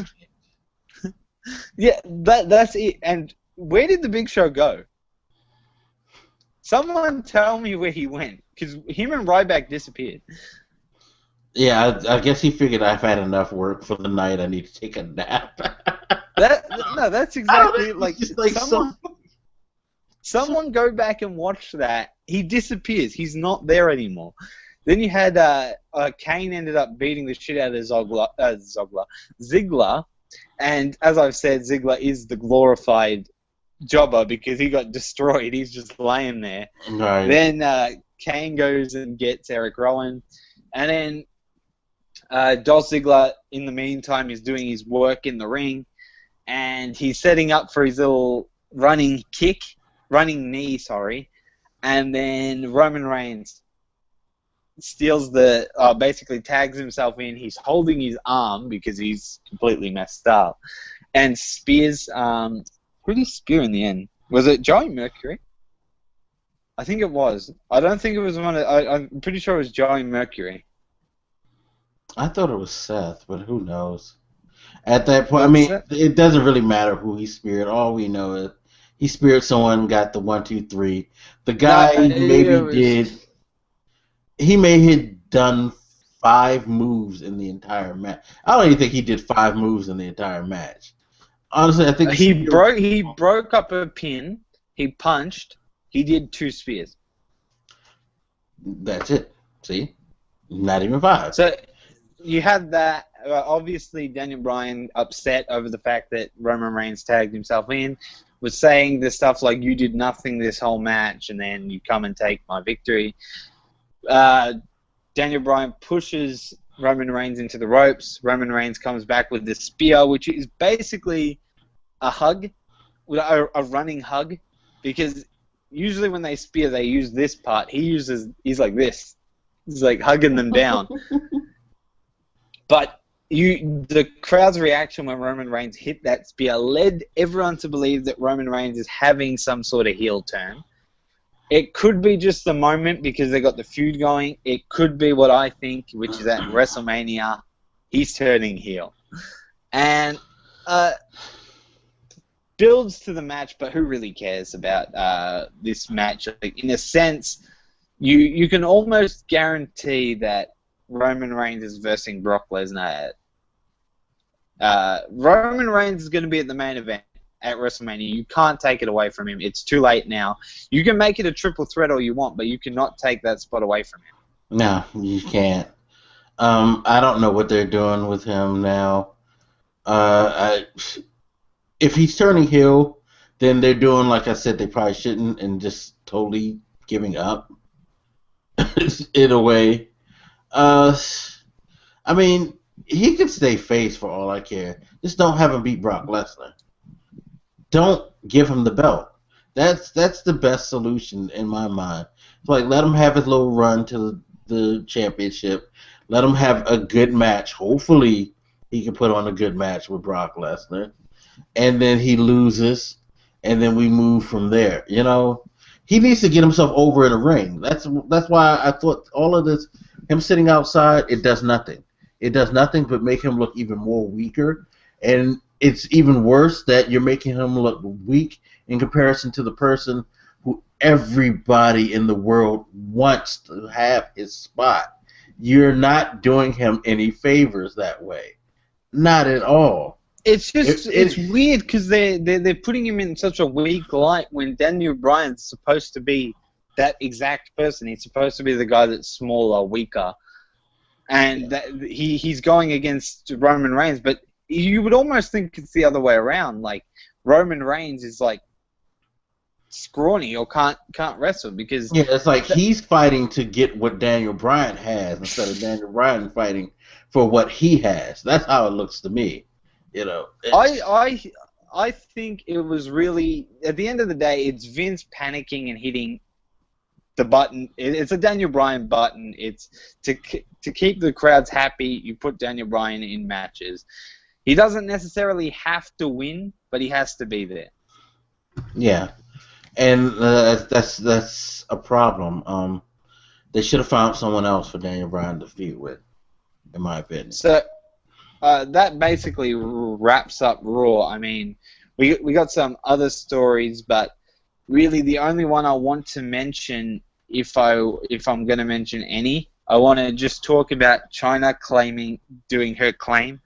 Yeah, that's it. And where did the Big Show go? Someone tell me where he went, because him and Ryback disappeared. Yeah, I guess he figured I've had enough work for the night. I need to take a nap. That's exactly it. Like, just like someone go back and watch that. He disappears. He's not there anymore. Then you had Kane ended up beating the shit out of Ziggler, and as I've said, Ziggler is the glorified jobber because he got destroyed. He's just laying there. Right. Then Kane goes and gets Eric Rowan, and then Dolph Ziggler, in the meantime, is doing his work in the ring, and he's setting up for his little running knee, and then Roman Reigns steals basically tags himself in. He's holding his arm because he's completely messed up, and spears. Who did he spear in the end? Was it Joey Mercury? I think it was. I don't think it was one of... I'm pretty sure it was Joey Mercury. I thought it was Seth, but who knows? At that point, I What's mean, that? it doesn't really matter who he speared. All we know is he speared someone, got the 1, 2, 3. The No, guy it maybe was... did. He may have done 5 moves in the entire match. I don't even think he did 5 moves in the entire match. Honestly, I think the spear. He broke up a pin. He punched. He did 2 spears. That's it. See, not even 5. So you had that. Obviously, Daniel Bryan upset over the fact that Roman Reigns tagged himself in, was saying the stuff like, "You did nothing this whole match, and then you come and take my victory." Daniel Bryan pushes Roman Reigns into the ropes. Roman Reigns comes back with the spear, which is basically a hug, a running hug, because usually when they spear, they use this part. He's like this. He's like hugging them down. But the crowd's reaction when Roman Reigns hit that spear led everyone to believe that Roman Reigns is having some sort of heel turn. It could be just the moment because they got the feud going. It could be what I think, which is at WrestleMania, he's turning heel. And builds to the match, but who really cares about this match? Like, in a sense, you can almost guarantee that Roman Reigns is versing Brock Lesnar. Roman Reigns is going to be at the main event at WrestleMania. You can't take it away from him. It's too late now. You can make it a triple threat all you want, but you cannot take that spot away from him. No, you can't. I don't know what they're doing with him now. If he's turning heel, then they're doing, like I said, they probably shouldn't, and just totally giving up in a way. I mean, he could stay face for all I care. Just don't have him beat Brock Lesnar. Don't give him the belt. That's the best solution in my mind. It's like, let him have his little run to the championship. Let him have a good match. Hopefully, he can put on a good match with Brock Lesnar. And then he loses, and then we move from there. You know, he needs to get himself over in a ring. That's why I thought all of this, him sitting outside, it does nothing. It does nothing but make him look even more weaker. And it's even worse that you're making him look weak in comparison to the person who everybody in the world wants to have his spot. You're not doing him any favors that way. Not at all. It's just it's weird because they're putting him in such a weak light when Daniel Bryan's supposed to be that exact person. He's supposed to be the guy that's smaller, weaker, and he's going against Roman Reigns. But you would almost think it's the other way around. Like, Roman Reigns is like scrawny or can't wrestle because it's like he's fighting to get what Daniel Bryan has instead of Daniel Bryan fighting for what he has. That's how it looks to me. You know, I think it was really, at the end of the day, it's Vince panicking and hitting the button. It's a Daniel Bryan button. It's to keep the crowds happy. You put Daniel Bryan in matches. He doesn't necessarily have to win, but he has to be there. Yeah, and that's a problem. They should have found someone else for Daniel Bryan to feud with, in my opinion. So. That basically wraps up Raw. I mean, we got some other stories, but really the only one I want to mention, if I'm going to mention any, I want to just talk about China doing her claim.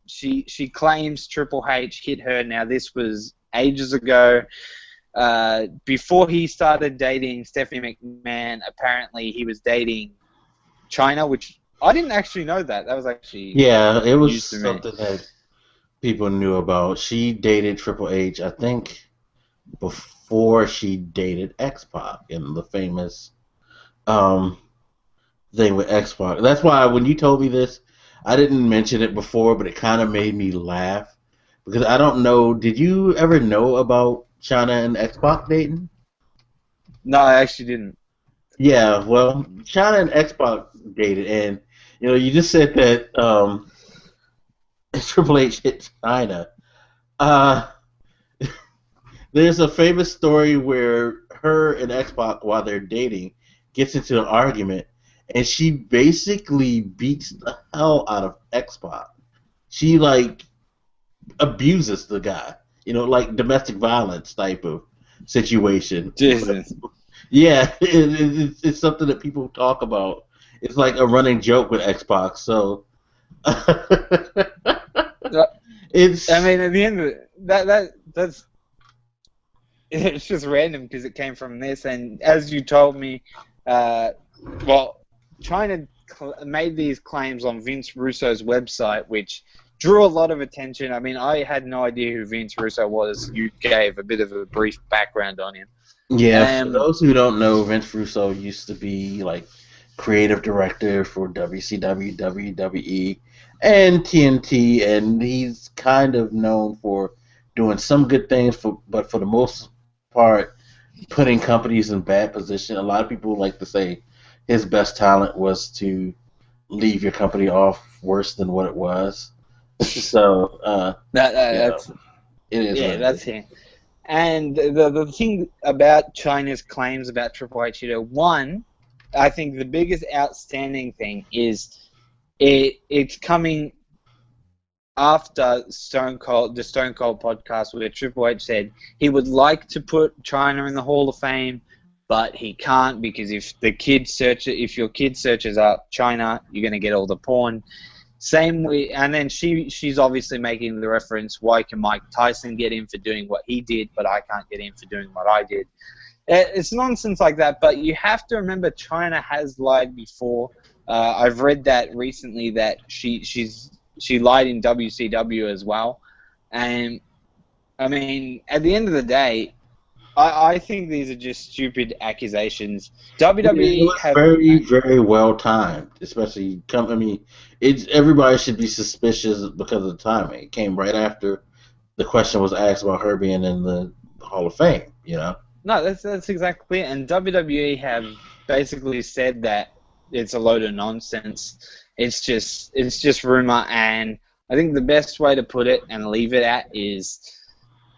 She claims Triple H hit her. Now, this was ages ago. Before he started dating Stephanie McMahon, apparently he was dating China, which I didn't actually know that. That was actually it was something that people knew about. She dated Triple H, I think, before she dated X-Pac in the famous thing with X-Pac. That's why when you told me this, I didn't mention it before, but it kind of made me laugh because I don't know. Did you ever know about China and X-Pac dating? No, I actually didn't. Yeah, well, China and X-Pac dated, and you just said that Triple H hit China. There's a famous story where her and Xbox, while they're dating, gets into an argument, and she basically beats the hell out of Xbox. She like abuses the guy, like domestic violence type of situation. Jesus. Yeah, it's something that people talk about. It's like a running joke with Xbox. So it's. I mean, at the end of it, that's it's just random because it came from this. And as you told me, well, China made these claims on Vince Russo's website, which drew a lot of attention. I mean, I had no idea who Vince Russo was. You gave a bit of a brief background on him. Yeah, for those who don't know, Vince Russo used to be like creative director for WCW, WWE, and TNT, and he's kind of known for doing some good things, but for the most part, putting companies in bad position. A lot of people like to say his best talent was to leave your company off worse than what it was. So That's it is. yeah, that's him. And the thing about China's claims about Triple H, one, I think the biggest outstanding thing is it's coming after the Stone Cold podcast where Triple H said he would like to put China in the Hall of Fame, but he can't because if your kid searches up China, you're going to get all the porn. Same way, and then she's obviously making the reference, why can Mike Tyson get in for doing what he did, but I can't get in for doing what I did? It's nonsense like that, but you have to remember China has lied before. I've read that recently that she lied in WCW as well. And, I mean, at the end of the day, I think these are just stupid accusations. WWE have very, very well timed, especially. I mean, everybody should be suspicious because of the timing. It came right after the question was asked about her being in the Hall of Fame. No, that's exactly it. And WWE have basically said that it's a load of nonsense. It's just rumor, and I think the best way to put it and leave it at is,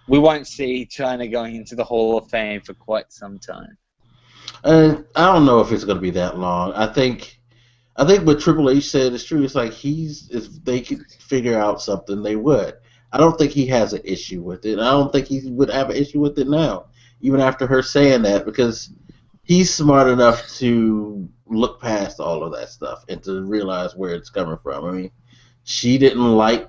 we won't see China going into the Hall of Fame for quite some time. I don't know if it's going to be that long. I think what Triple H said is true. It's like if they could figure out something, they would. I don't think he has an issue with it. I don't think he would have an issue with it now, even after her saying that, because he's smart enough to look past all of that stuff and to realize where it's coming from. I mean, she didn't like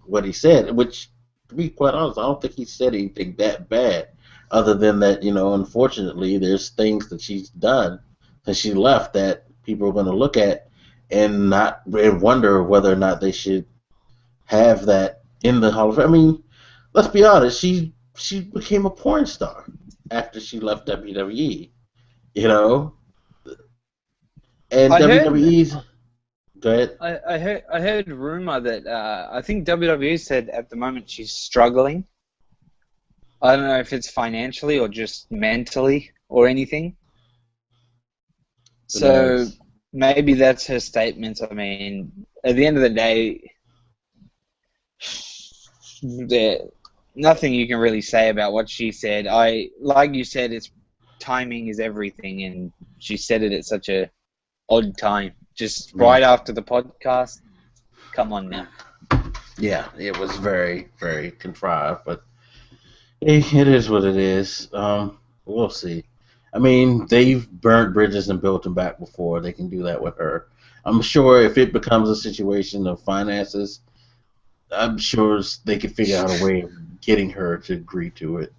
what he said, which, to be quite honest, I don't think he said anything that bad, other than that, unfortunately, there's things that she's done since she left that people are going to look at and wonder whether or not they should have that in the Hall of Fame. I mean, let's be honest, she became a porn star after she left WWE, and WWE's. Go ahead. I heard rumor that I think WWE said at the moment she's struggling. I don't know if it's financially or just mentally or anything. So maybe that's her statement. I mean, at the end of the day, there's nothing you can really say about what she said. Like you said, it's timing is everything, and she said it at such a odd time. Just right after the podcast. Come on now. Yeah, it was very, very contrived, but it is what it is. We'll see. I mean, they've burnt bridges and built them back before. They can do that with her. I'm sure if it becomes a situation of finances, I'm sure they could figure out a way of getting her to agree to it.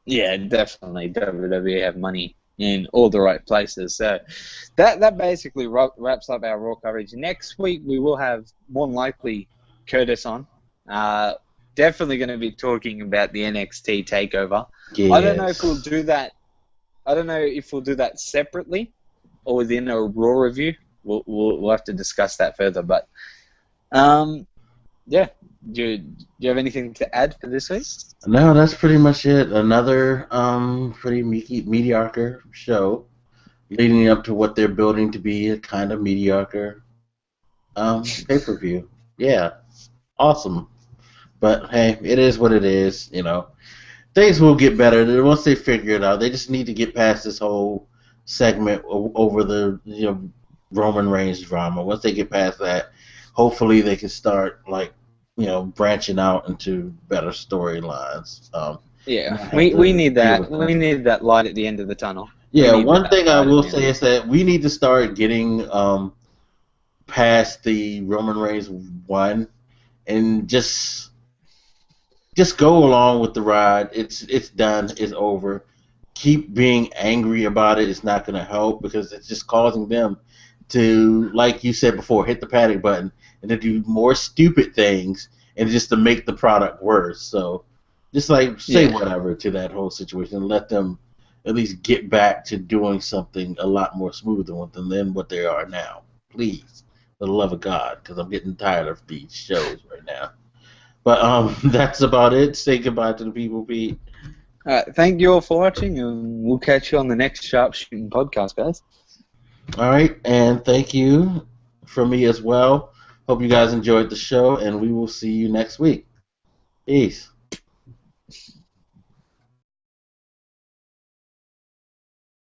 Yeah, definitely. WWE have money in all the right places. So that basically wraps up our Raw coverage. Next week we will have more than likely Curtis on. Definitely going to be talking about the NXT takeover. Yes. I don't know if we'll do that. I don't know if we'll do that separately or within a Raw review. We'll have to discuss that further. But yeah. Do you have anything to add for this week? No, that's pretty much it. Another pretty mediocre show, leading up to what they're building to be a kind of mediocre pay-per-view. Yeah, awesome. But hey, it is what it is. things will get better. Once they figure it out, they just need to get past this whole segment over the Roman Reigns drama. Once they get past that, hopefully they can start like branching out into better storylines. Yeah, we need that. We need that light at the end of the tunnel. Yeah, one thing I will say is that we need to start getting past the Roman Reigns one and just go along with the ride. It's done. It's over. Keep being angry about it. It's not going to help because it's just causing them to, like you said before, hit the panic button and to do more stupid things and just to make the product worse. So just like say whatever to that whole situation and let them at least get back to doing something a lot more smoother than what they are now. Please, for the love of God, because I'm getting tired of these shows right now. But that's about it. Say goodbye to the people, Pete. All right, thank you all for watching, and we'll catch you on the next Sharpshootin podcast, guys. All right, and thank you from me as well. Hope you guys enjoyed the show, and we will see you next week. Peace.